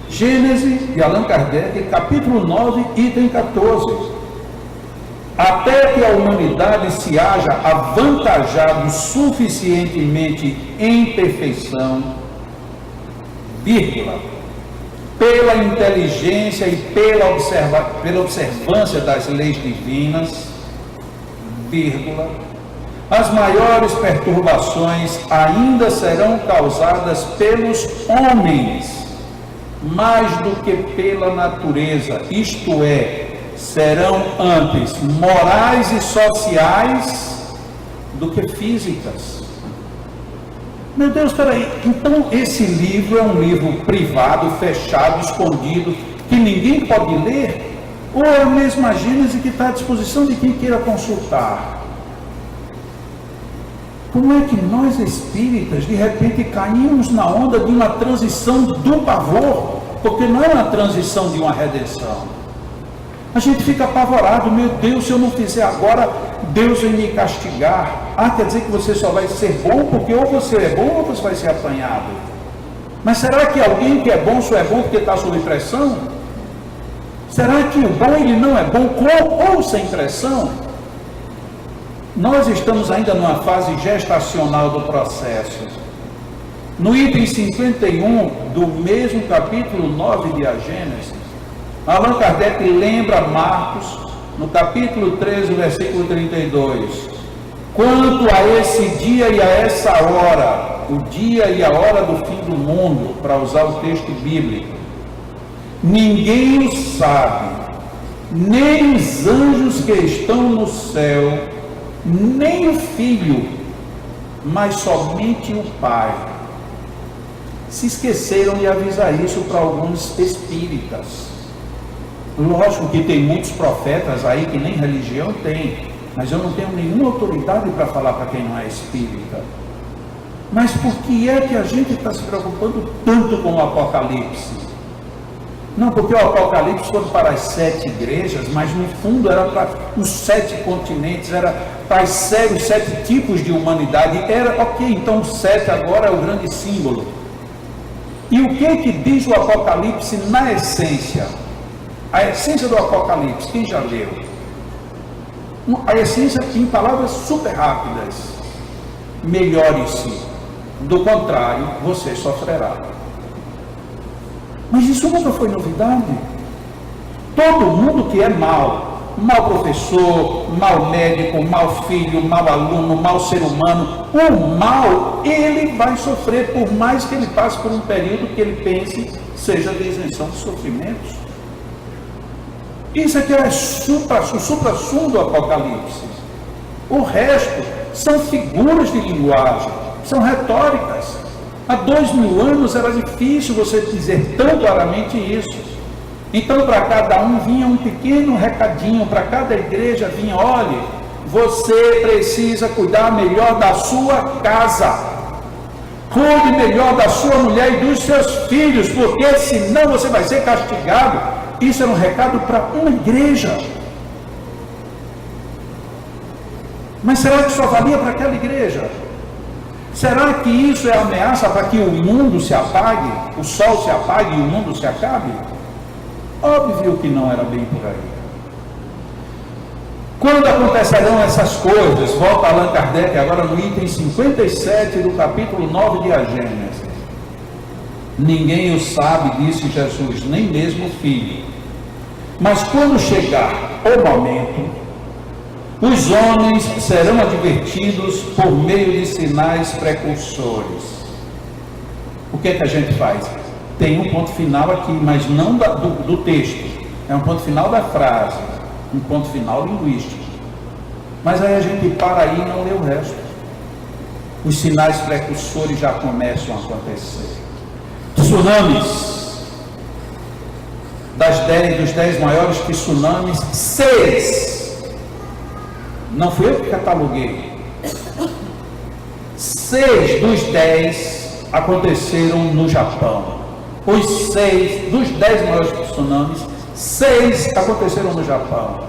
Gênese de Allan Kardec, capítulo 9, item 14. Até que a humanidade se haja avantajado suficientemente em perfeição, vírgula, pela inteligência e pela observância das leis divinas, vírgula, as maiores perturbações ainda serão causadas pelos homens, mais do que pela natureza, isto é, serão antes morais e sociais do que físicas. Meu Deus, espera aí, então esse livro é um livro privado, fechado, escondido, que ninguém pode ler? Ou é a mesma Gênese que está à disposição de quem queira consultar? Como é que nós espíritas, de repente, caímos na onda de uma transição do pavor? Porque não é uma transição de uma redenção. A gente fica apavorado, meu Deus, se eu não fizer agora, Deus vai me castigar. Ah, quer dizer que você só vai ser bom porque ou você é bom ou você vai ser apanhado. Mas será que alguém que é bom só é bom porque está sob pressão? Será que o bom ele não é bom com ou sem pressão? Nós estamos ainda numa fase gestacional do processo. No item 51 do mesmo capítulo 9 de A Gênese, Allan Kardec lembra Marcos, no capítulo 13, versículo 32, quanto a esse dia e a essa hora, o dia e a hora do fim do mundo, para usar o texto bíblico, ninguém o sabe, nem os anjos que estão no céu, nem o Filho, mas somente o Pai. Se esqueceram de avisar isso para alguns espíritas. Lógico que tem muitos profetas aí que nem religião tem, mas eu não tenho nenhuma autoridade para falar para quem não é espírita. Mas por que é que a gente está se preocupando tanto com o Apocalipse? Não, porque o Apocalipse foi para as 7 igrejas, mas no fundo era para os 7 continentes, era para os 7 tipos de humanidade. Era ok, então o 7 agora é o grande símbolo. E o que diz o Apocalipse na essência? A essência do Apocalipse, quem já leu? A essência em palavras super rápidas: melhore-se, do contrário, você sofrerá. Mas isso nunca foi novidade. Todo mundo que é mau professor, mau médico, mau filho, mau aluno, mau ser humano, o mal, ele vai sofrer, por mais que ele passe por um período que ele pense seja de isenção de sofrimentos. Isso aqui é o supra-sumo do Apocalipse. O resto são figuras de linguagem, são retóricas. Há 2000 anos era difícil você dizer tão claramente isso. Então, para cada um vinha um pequeno recadinho, para cada igreja vinha: olhe, você precisa cuidar melhor da sua casa, cuide melhor da sua mulher e dos seus filhos, porque senão você vai ser castigado. Isso era um recado para uma igreja. Mas será que só valia para aquela igreja? Será que isso é ameaça para que o mundo se apague, o sol se apague e o mundo se acabe? Óbvio que não era bem por aí. Quando acontecerão essas coisas? Volta Allan Kardec agora no item 57 do capítulo 9 de A Gênesis. Ninguém o sabe, disse Jesus, nem mesmo o Filho. Mas quando chegar o momento, os homens serão advertidos por meio de sinais precursores. O que é que a gente faz? Tem um ponto final aqui, mas não do texto. É um ponto final da frase, um ponto final linguístico. Mas aí a gente para aí e não lê o resto. Os sinais precursores já começam a acontecer. Tsunamis. Dos 10 maiores tsunamis, 6. Não fui eu que cataloguei. 6 dos 10 aconteceram no Japão. Os 6 dos 10 maiores tsunamis, 6 aconteceram no Japão.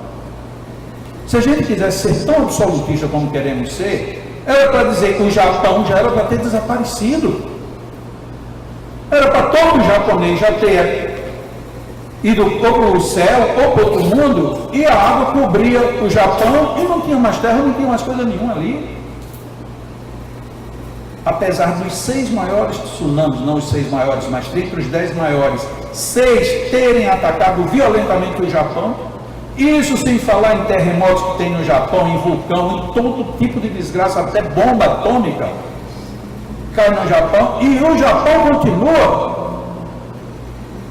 Se a gente quisesse ser tão absolutista como queremos ser, era para dizer que o Japão já era para ter desaparecido. Era para todo japonês já ter ido ou para o céu ou para outro mundo, e a água cobria o Japão e não tinha mais terra, não tinha mais coisa nenhuma ali. Apesar dos 6 maiores tsunamis, não os 6 maiores, mas dentre os 10 maiores, 6 terem atacado violentamente o Japão, isso sem falar em terremotos que tem no Japão, em vulcão, em todo tipo de desgraça, até bomba atômica cai no Japão, e o Japão continua.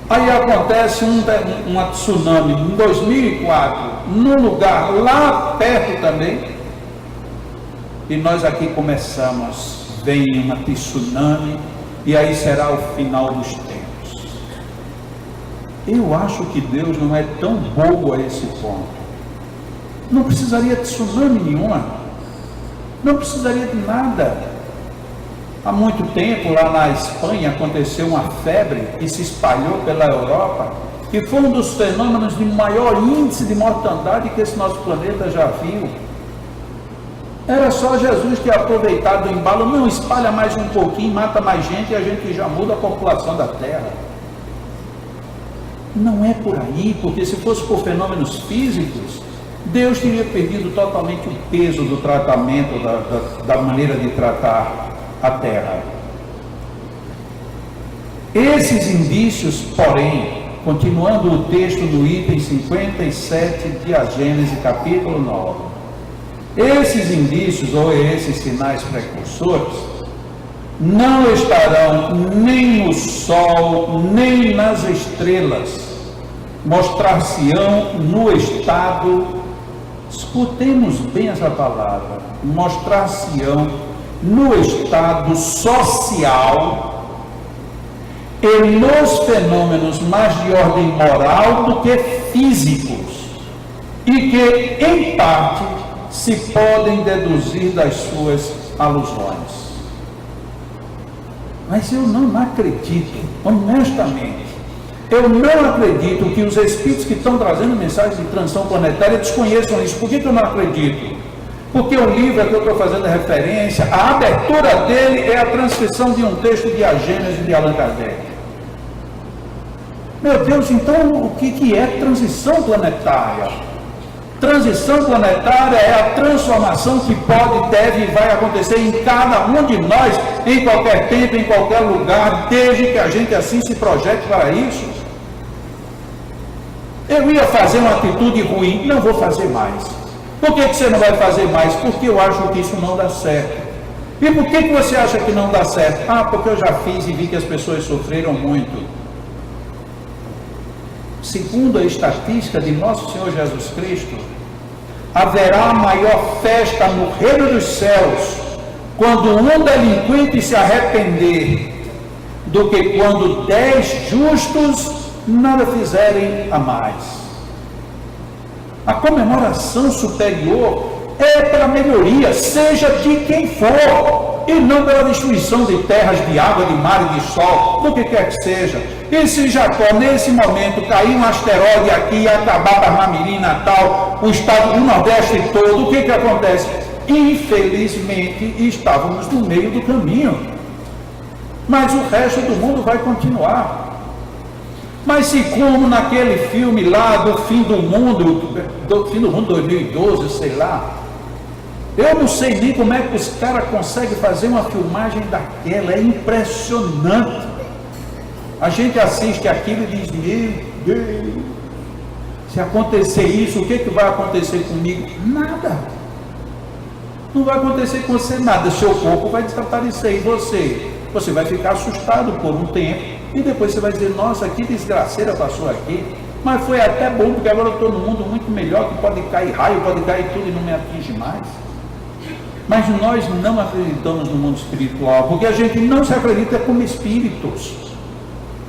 Aí acontece uma tsunami em 2004, num lugar lá perto também, e nós aqui começamos, vem uma tsunami, e aí será o final dos tempos. Eu acho que Deus não é tão bobo a esse ponto. Não precisaria de tsunami nenhuma, não precisaria de nada. Há muito tempo, lá na Espanha, aconteceu uma febre que se espalhou pela Europa, que foi um dos fenômenos de maior índice de mortandade que esse nosso planeta já viu. Era só Jesus ter aproveitado o embalo: não, espalha mais um pouquinho, mata mais gente e a gente já muda a população da Terra. Não é por aí, porque se fosse por fenômenos físicos, Deus teria perdido totalmente o peso do tratamento, da maneira de tratar a terra. Esses indícios, porém, continuando o texto do item 57 de A Gênesis, capítulo 9, esses indícios ou esses sinais precursores não estarão nem no sol, nem nas estrelas, mostrar-se-ão no estado, escutemos bem essa palavra, mostrar-se-ão no estado social e nos fenômenos mais de ordem moral do que físicos, e que, em parte, se podem deduzir das suas alusões. Mas eu não acredito, honestamente, eu não acredito que os espíritos que estão trazendo mensagens de transição planetária desconheçam isso. Por que eu não acredito? Porque o livro a que eu estou fazendo referência, a abertura dele é a transcrição de um texto de A Gênese de Allan Kardec. Meu Deus, então o que é transição planetária? Transição planetária é a transformação que pode, deve e vai acontecer em cada um de nós, em qualquer tempo, em qualquer lugar, desde que a gente assim se projete para isso. Eu ia fazer uma atitude ruim, não vou fazer mais. Por que você não vai fazer mais? Porque eu acho que isso não dá certo. E por que você acha que não dá certo? Ah, porque eu já fiz e vi que as pessoas sofreram muito. Segundo a estatística de Nosso Senhor Jesus Cristo, haverá maior festa no reino dos céus quando um delinquente se arrepender do que quando 10 justos nada fizerem a mais. A comemoração superior é para melhoria, seja de quem for, e não pela destruição de terras, de água, de mar e de sol, do que quer que seja. E se Jacó, nesse momento, cair um asteroide aqui e acabar Parnamirim, Natal, o estado do Nordeste todo, o que acontece? Infelizmente, estávamos no meio do caminho. Mas o resto do mundo vai continuar. Mas se como naquele filme lá do fim do mundo 2012, sei lá, eu não sei nem como é que os caras conseguem fazer uma filmagem daquela, é impressionante. A gente assiste aquilo e diz, meu Deus, se acontecer isso, o que vai acontecer comigo? Nada. Não vai acontecer com você nada, seu corpo vai desaparecer e você vai ficar assustado por um tempo, e depois você vai dizer, nossa, que desgraceira passou aqui, mas foi até bom, porque agora eu estou num mundo muito melhor, que pode cair raio, pode cair tudo e não me atinge mais. Mas nós não acreditamos no mundo espiritual, porque a gente não se acredita como espíritos,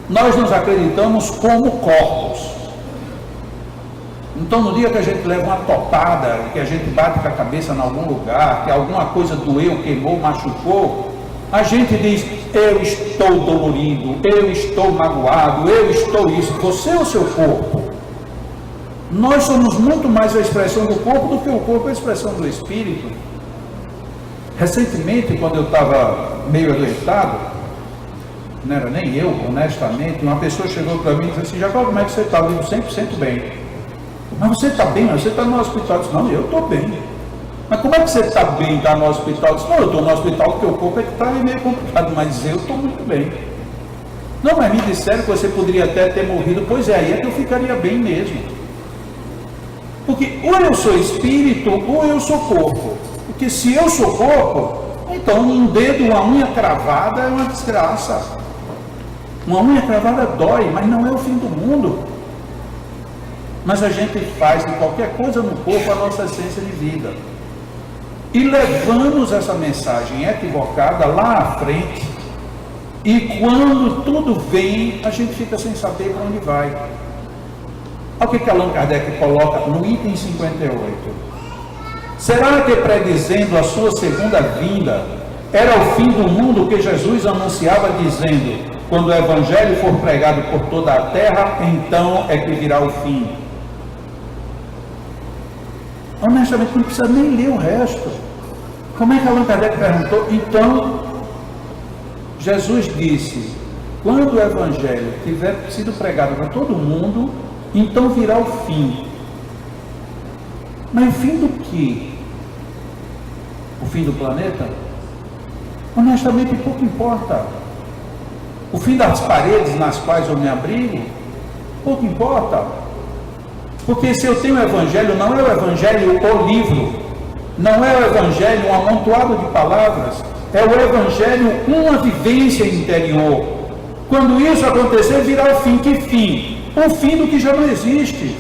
nós nos acreditamos como corpos. Então, no dia que a gente leva uma topada, que a gente bate com a cabeça em algum lugar, que alguma coisa doeu, queimou, machucou, a gente diz, eu estou dolorido, eu estou magoado, eu estou isso. Você é o seu corpo. Nós somos muito mais a expressão do corpo do que o corpo é a expressão do espírito. Recentemente, quando eu estava meio adoentado, não era nem eu, honestamente, uma pessoa chegou para mim e disse assim, Jacó, como é que você está? Eu digo, 100% bem. Mas você está bem? Você está no hospital? Eu disse, não, eu estou bem. Mas como é que você está bem, está no hospital? Eu disse, não, eu estou no hospital porque o corpo é que está meio complicado, mas eu estou muito bem. Não, mas me disseram que você poderia até ter morrido. Pois é, aí é que eu ficaria bem mesmo. Porque ou eu sou espírito ou eu sou corpo. Porque se eu sou corpo, então um dedo, uma unha cravada é uma desgraça. Uma unha cravada dói, mas não é o fim do mundo. Mas a gente faz de qualquer coisa no corpo a nossa essência de vida. E levamos essa mensagem equivocada lá à frente. E quando tudo vem, a gente fica sem saber para onde vai. Olha o que Allan Kardec coloca no item 58. Será que predizendo a sua segunda vinda, era o fim do mundo que Jesus anunciava dizendo, quando o Evangelho for pregado por toda a terra, então é que virá o fim? Honestamente, não precisa nem ler o resto. Como é que Allan Kardec perguntou? Então, Jesus disse, quando o Evangelho tiver sido pregado para todo mundo, então virá o fim. Mas o fim do quê? O fim do planeta? Honestamente, pouco importa. O fim das paredes nas quais eu me abrigo? Pouco importa. Porque se eu tenho o Evangelho, não é o Evangelho o livro, não é o Evangelho um amontoado de palavras, é o Evangelho uma vivência interior. Quando isso acontecer, virá o fim. Que fim? O fim do que já não existe.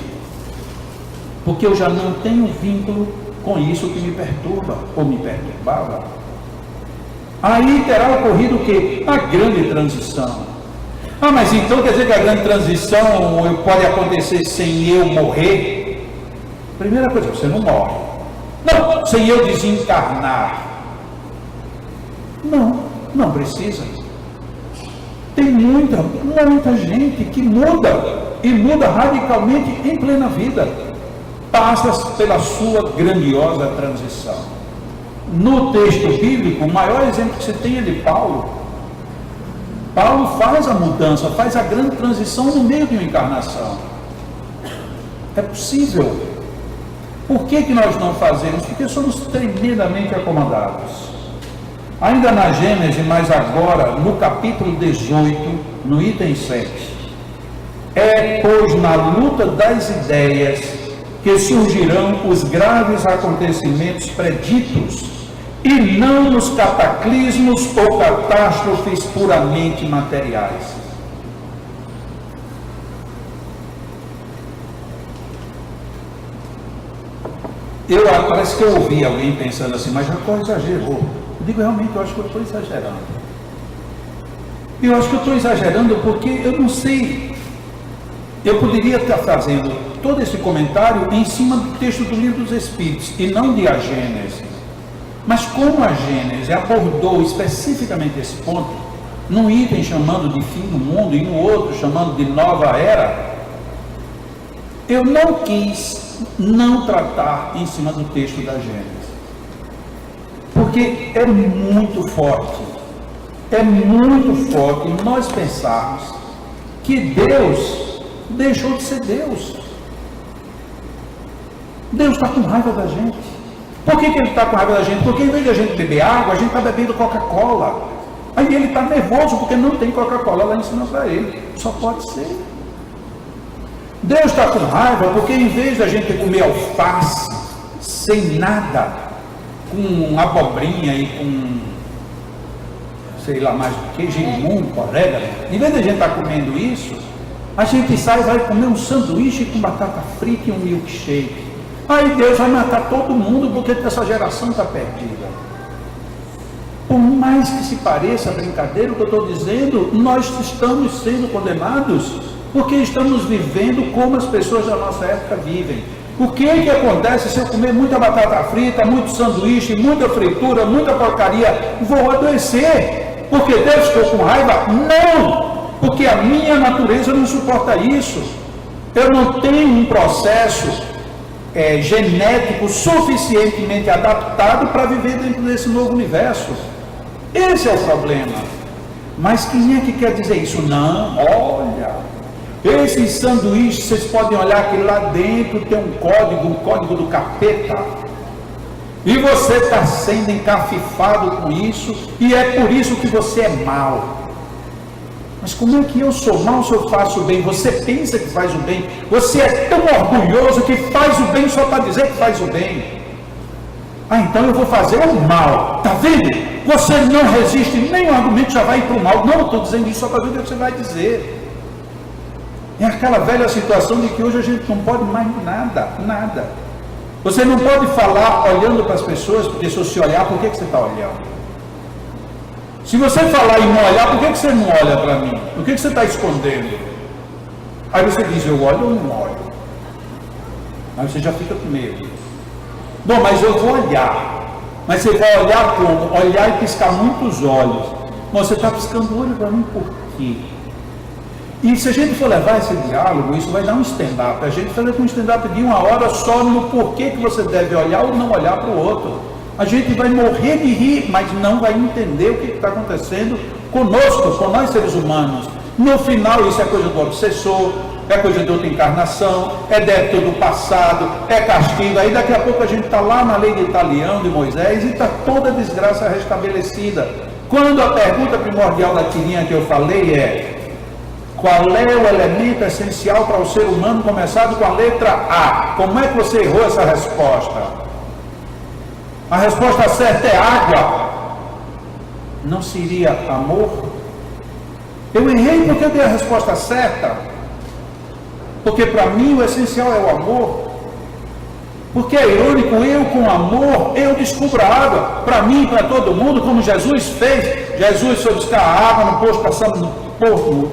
Porque eu já não tenho vínculo com isso que me perturba, ou me perturbava. Aí terá ocorrido o quê? A grande transição. Ah, mas então quer dizer que a grande transição pode acontecer sem eu morrer? Primeira coisa, você não morre. Não, sem eu desencarnar. Não precisa. Tem muita gente que muda, e muda radicalmente em plena vida. Passa pela sua grandiosa transição. No texto bíblico, o maior exemplo que você tem é de Paulo. Paulo faz a mudança, faz a grande transição no meio de uma encarnação. É possível. Por que nós não fazemos? Porque somos tremendamente acomodados. Ainda na Gênesis, mas agora no capítulo 18, no item 7. É, pois, na luta das ideias que surgirão os graves acontecimentos preditos, e não nos cataclismos ou catástrofes puramente materiais. Parece que eu ouvi alguém pensando assim, mas Jacó exagerou. Eu digo, realmente, eu acho que eu estou exagerando. Eu acho que eu estou exagerando porque eu não sei. Eu poderia estar fazendo todo esse comentário em cima do texto do Livro dos Espíritos e não de A Gênese. Mas como a Gênese abordou especificamente esse ponto, num item chamando de fim do mundo e no outro chamando de nova era, eu não quis não tratar em cima do texto da Gênese. Porque é muito forte nós pensarmos que Deus deixou de ser Deus. Deus está com raiva da gente. Por que ele está com raiva da gente? Porque em vez de a gente beber água, a gente está bebendo Coca-Cola. Aí ele está nervoso porque não tem Coca-Cola lá em cima para ele. Só pode ser. Deus está com raiva porque em vez de a gente comer alface sem nada, com abobrinha e com sei lá mais do que, gerimum, orégano, em vez de a gente estar comendo isso, a gente sai e vai comer um sanduíche com batata frita e um milkshake. Aí Deus vai matar todo mundo porque essa geração está perdida. Por mais que se pareça brincadeira, o que eu estou dizendo, nós estamos sendo condenados porque estamos vivendo como as pessoas da nossa época vivem. O que acontece se eu comer muita batata frita, muito sanduíche, muita fritura, muita porcaria? Vou adoecer. Porque Deus ficou com raiva? Não! Porque a minha natureza não suporta isso. Eu não tenho um processo genético suficientemente adaptado para viver dentro desse novo universo. Esse é o problema. Mas quem é que quer dizer isso? Não, olha, esses sanduíches, vocês podem olhar que lá dentro tem um código do capeta, e você está sendo encafifado com isso, e é por isso que você é mau. Mas como é que eu sou mau se eu faço o bem? Você pensa que faz o bem, você é tão orgulhoso que faz o bem só para dizer que faz o bem. Ah, então eu vou fazer o mal, tá vendo? Você não resiste, nem o argumento já vai para o mal. Não, eu estou dizendo isso só para ver o que você vai dizer. É aquela velha situação de que hoje a gente não pode mais nada. Você não pode falar olhando para as pessoas, porque se você olhar, por que você está olhando? Se você falar e não olhar, por que você não olha para mim? Por que você está escondendo? Aí você diz, eu olho ou não olho? Aí você já fica com medo. Bom, mas eu vou olhar. Mas você vai olhar como? Olhar e piscar muitos olhos. Mas você está piscando o olho para mim por quê? E se a gente for levar esse diálogo, isso vai dar um stand-up. A gente vai fazer um stand-up de 1 hora só no porquê que você deve olhar ou não olhar para o outro. A gente vai morrer de rir, mas não vai entender o que está acontecendo conosco, com nós seres humanos. No final, isso é coisa do obsessor, é coisa de outra encarnação, é débito do passado, é castigo. Aí daqui a pouco a gente está lá na lei de Italião, de Moisés, e está toda a desgraça restabelecida. Quando a pergunta primordial da tirinha que eu falei é: qual é o elemento essencial para o ser humano, começado com a letra A? Como é que você errou essa resposta? A resposta certa é água. Não seria amor? Eu errei porque eu dei a resposta certa. Porque para mim o essencial é o amor. Porque é irônico, eu com amor, eu descubro a água. Para mim e para todo mundo, como Jesus fez. Jesus foi buscar a água no poço, passando no poço,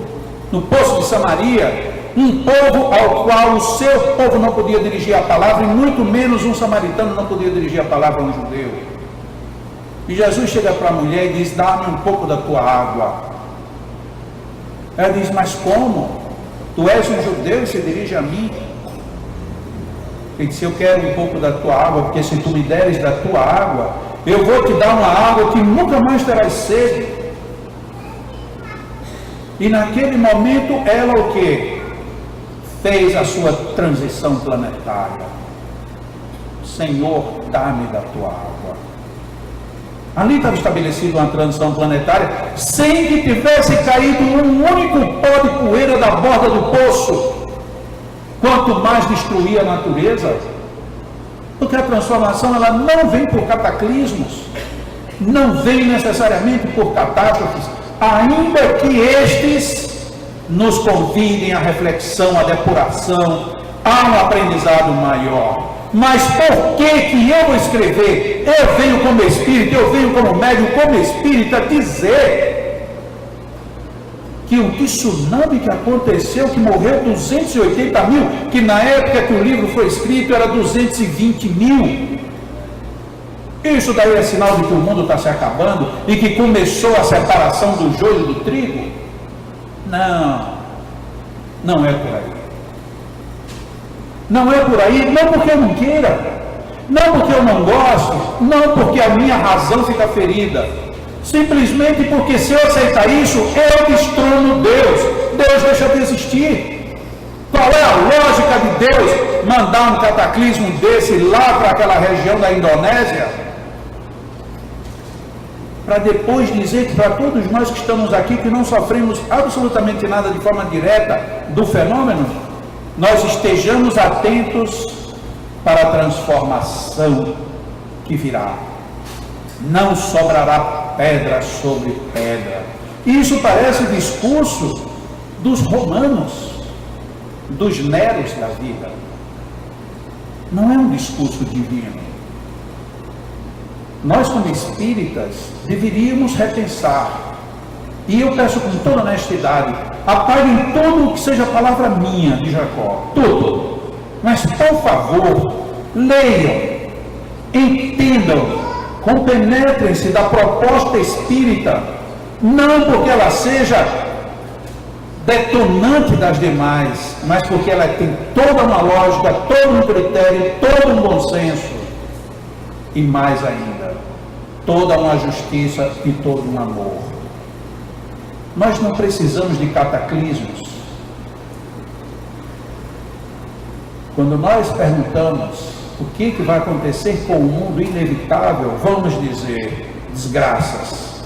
no poço de Samaria, um povo ao qual o seu povo não podia dirigir a palavra, e muito menos um samaritano não podia dirigir a palavra a um judeu. E Jesus chega para a mulher e diz: dá-me um pouco da tua água. Ela diz: mas como? Tu és um judeu e se dirige a mim? Ele disse: eu quero um pouco da tua água, porque se tu me deres da tua água, eu vou te dar uma água que nunca mais terás sede. E naquele momento ela o quê? Fez a sua transição planetária. Senhor, dá-me da tua água. Ali estava estabelecida uma transição planetária, sem que tivesse caído um único pó de poeira da borda do poço. Quanto mais destruir a natureza, porque a transformação ela não vem por cataclismos, não vem necessariamente por catástrofes, ainda que estes nos convidem à reflexão, à depuração, a um aprendizado maior. Mas por que eu vou escrever? Eu venho como espírito, eu venho como médium, como espírita, dizer que o tsunami que aconteceu, que morreu 280 mil, que na época que o livro foi escrito era 220 mil. Isso daí é sinal de que o mundo está se acabando e que começou a separação do joio do trigo? Não, não é por aí. Não é por aí, não porque eu não queira, não porque eu não gosto, não porque a minha razão fica ferida, simplesmente porque se eu aceitar isso, eu destrono Deus, Deus deixa de existir. Qual é a lógica de Deus mandar um cataclismo desse lá para aquela região da Indonésia? Para depois dizer que para todos nós que estamos aqui, que não sofremos absolutamente nada de forma direta do fenômeno, nós estejamos atentos para a transformação que virá. Não sobrará pedra sobre pedra. Isso parece discurso dos romanos, dos Neros da vida. Não é um discurso divino. Nós, como espíritas, deveríamos repensar. E eu peço com toda honestidade, apaguem tudo o que seja palavra minha de Jacó, tudo. Mas, por favor, leiam, entendam, compenetrem-se da proposta espírita, não porque ela seja detonante das demais, mas porque ela tem toda uma lógica, todo um critério, todo um bom senso, e mais ainda, toda uma justiça e todo um amor. Nós não precisamos de cataclismos. Quando nós perguntamos o que vai acontecer com o mundo inevitável, vamos dizer desgraças.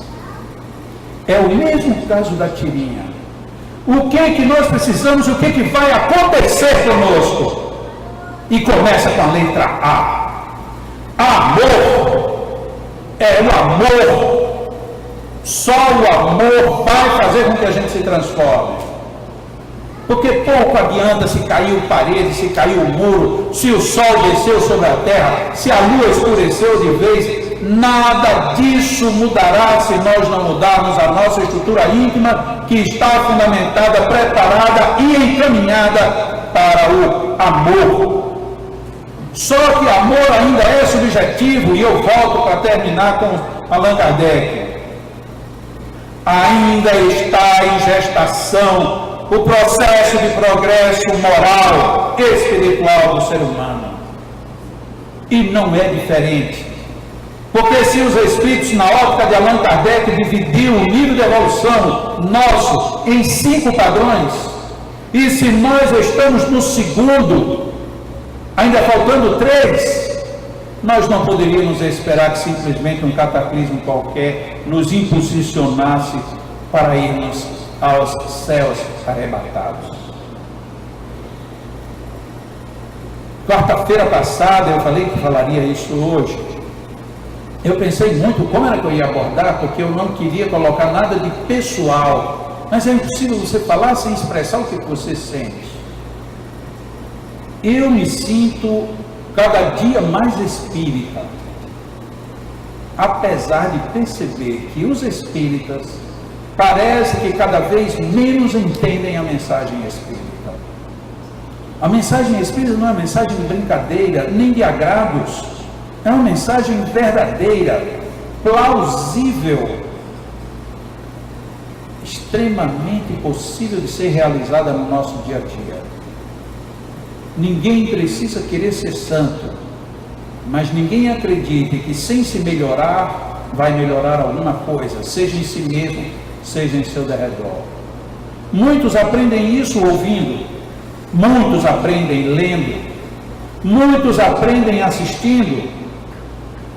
É o mesmo caso da tirinha. O que nós precisamos, o que vai acontecer conosco? E começa com a letra A. Amor. É o amor. Só o amor vai fazer com que a gente se transforme. Porque pouco adianta se caiu parede, se caiu o muro, se o sol desceu sobre a terra, se a lua escureceu de vez, nada disso mudará se nós não mudarmos a nossa estrutura íntima, que está fundamentada, preparada e encaminhada para o amor. Só que amor ainda é subjetivo, e eu volto para terminar com Allan Kardec. Ainda está em gestação o processo de progresso moral, espiritual do ser humano. E não é diferente. Porque se os espíritos, na ótica de Allan Kardec, dividiu o nível de evolução nosso em 5 padrões, e se nós estamos no segundo, ainda faltando 3, nós não poderíamos esperar que simplesmente um cataclismo qualquer nos impulsionasse para irmos aos céus arrebatados. Quarta-feira passada eu falei que falaria isso hoje. Eu pensei muito como era que eu ia abordar, porque eu não queria colocar nada de pessoal, mas é impossível você falar sem expressar o que você sente. Eu me sinto cada dia mais espírita, apesar de perceber que os espíritas parece que cada vez menos entendem a mensagem espírita. A mensagem espírita não é uma mensagem de brincadeira, nem de agrados. É uma mensagem verdadeira, plausível, extremamente possível de ser realizada no nosso dia a dia. Ninguém precisa querer ser santo, mas ninguém acredite que sem se melhorar, vai melhorar alguma coisa, seja em si mesmo, seja em seu derredor. Muitos aprendem isso ouvindo, muitos aprendem lendo, muitos aprendem assistindo,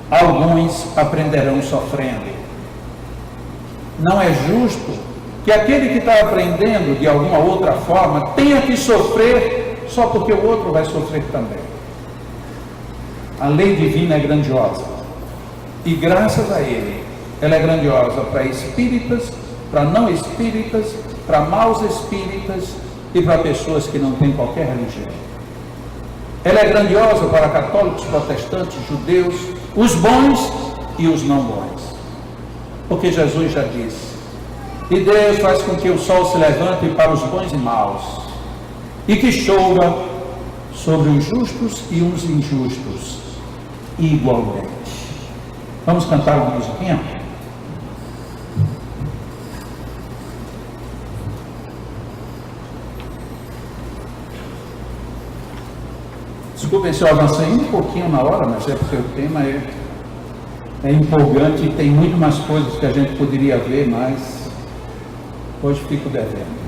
alguns aprenderão sofrendo. Não é justo que aquele que está aprendendo de alguma outra forma tenha que sofrer só porque o outro vai sofrer também. A lei divina é grandiosa e graças a ele ela é grandiosa para espíritas, para não espíritas, para maus espíritas e para pessoas que não têm qualquer religião. Ela é grandiosa para católicos, protestantes, judeus, os bons e os não bons, porque Jesus já disse: e Deus faz com que o sol se levante para os bons e maus, e que chova sobre os justos e os injustos igualmente. Vamos cantar uma musiquinha? Desculpem se eu avancei um pouquinho na hora, mas é porque o tema é empolgante e tem muito mais coisas que a gente poderia ver, mas hoje fico devendo.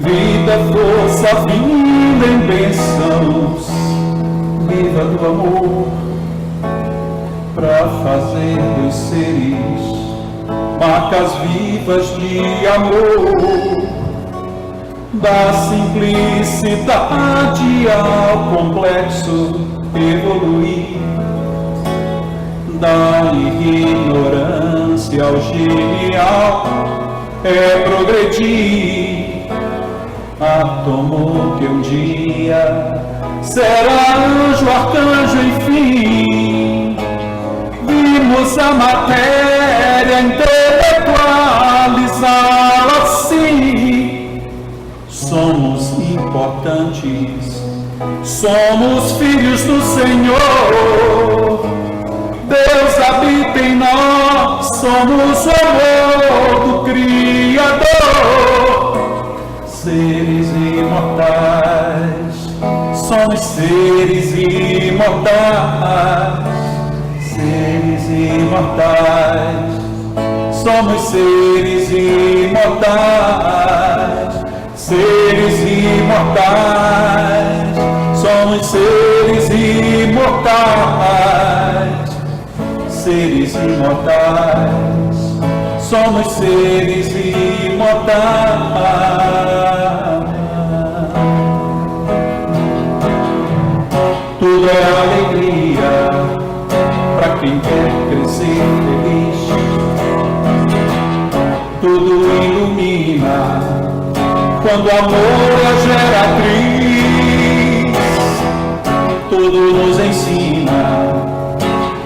Vida, força, vinda em bênçãos, viva do amor, para fazer dos seres marcas vivas de amor, da simplicidade ao complexo evoluir, da ignorância ao genial é progredir. Átomo que um dia será anjo, arcanjo, enfim. Vimos a matéria intelectualizá-la assim. Somos importantes, somos filhos do Senhor. Deus habita em nós, somos o amor do Criador. Seres imortais, somos seres imortais, seres imortais, somos seres imortais, seres imortais, somos seres imortais, seres imortais, somos seres imortais. Tudo é alegria para quem quer crescer feliz. Tudo ilumina quando o amor é geratriz. Tudo nos ensina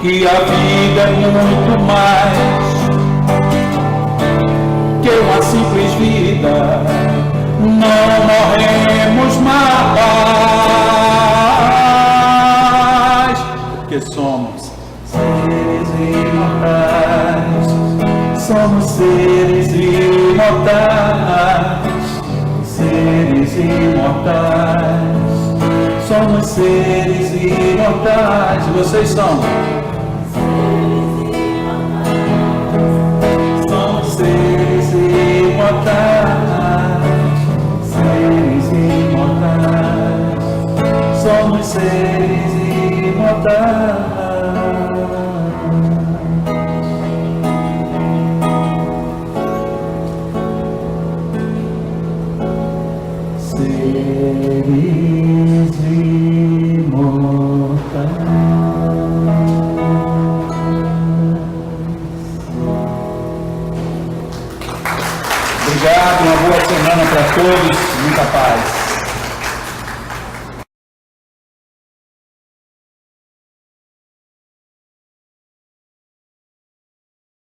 que a vida é muito mais que uma simples vida. Não morremos mais, porque somos seres imortais, somos seres imortais, seres imortais, somos seres imortais. Vocês são? Somos seres imortais, seres imortais, somos seres imortais.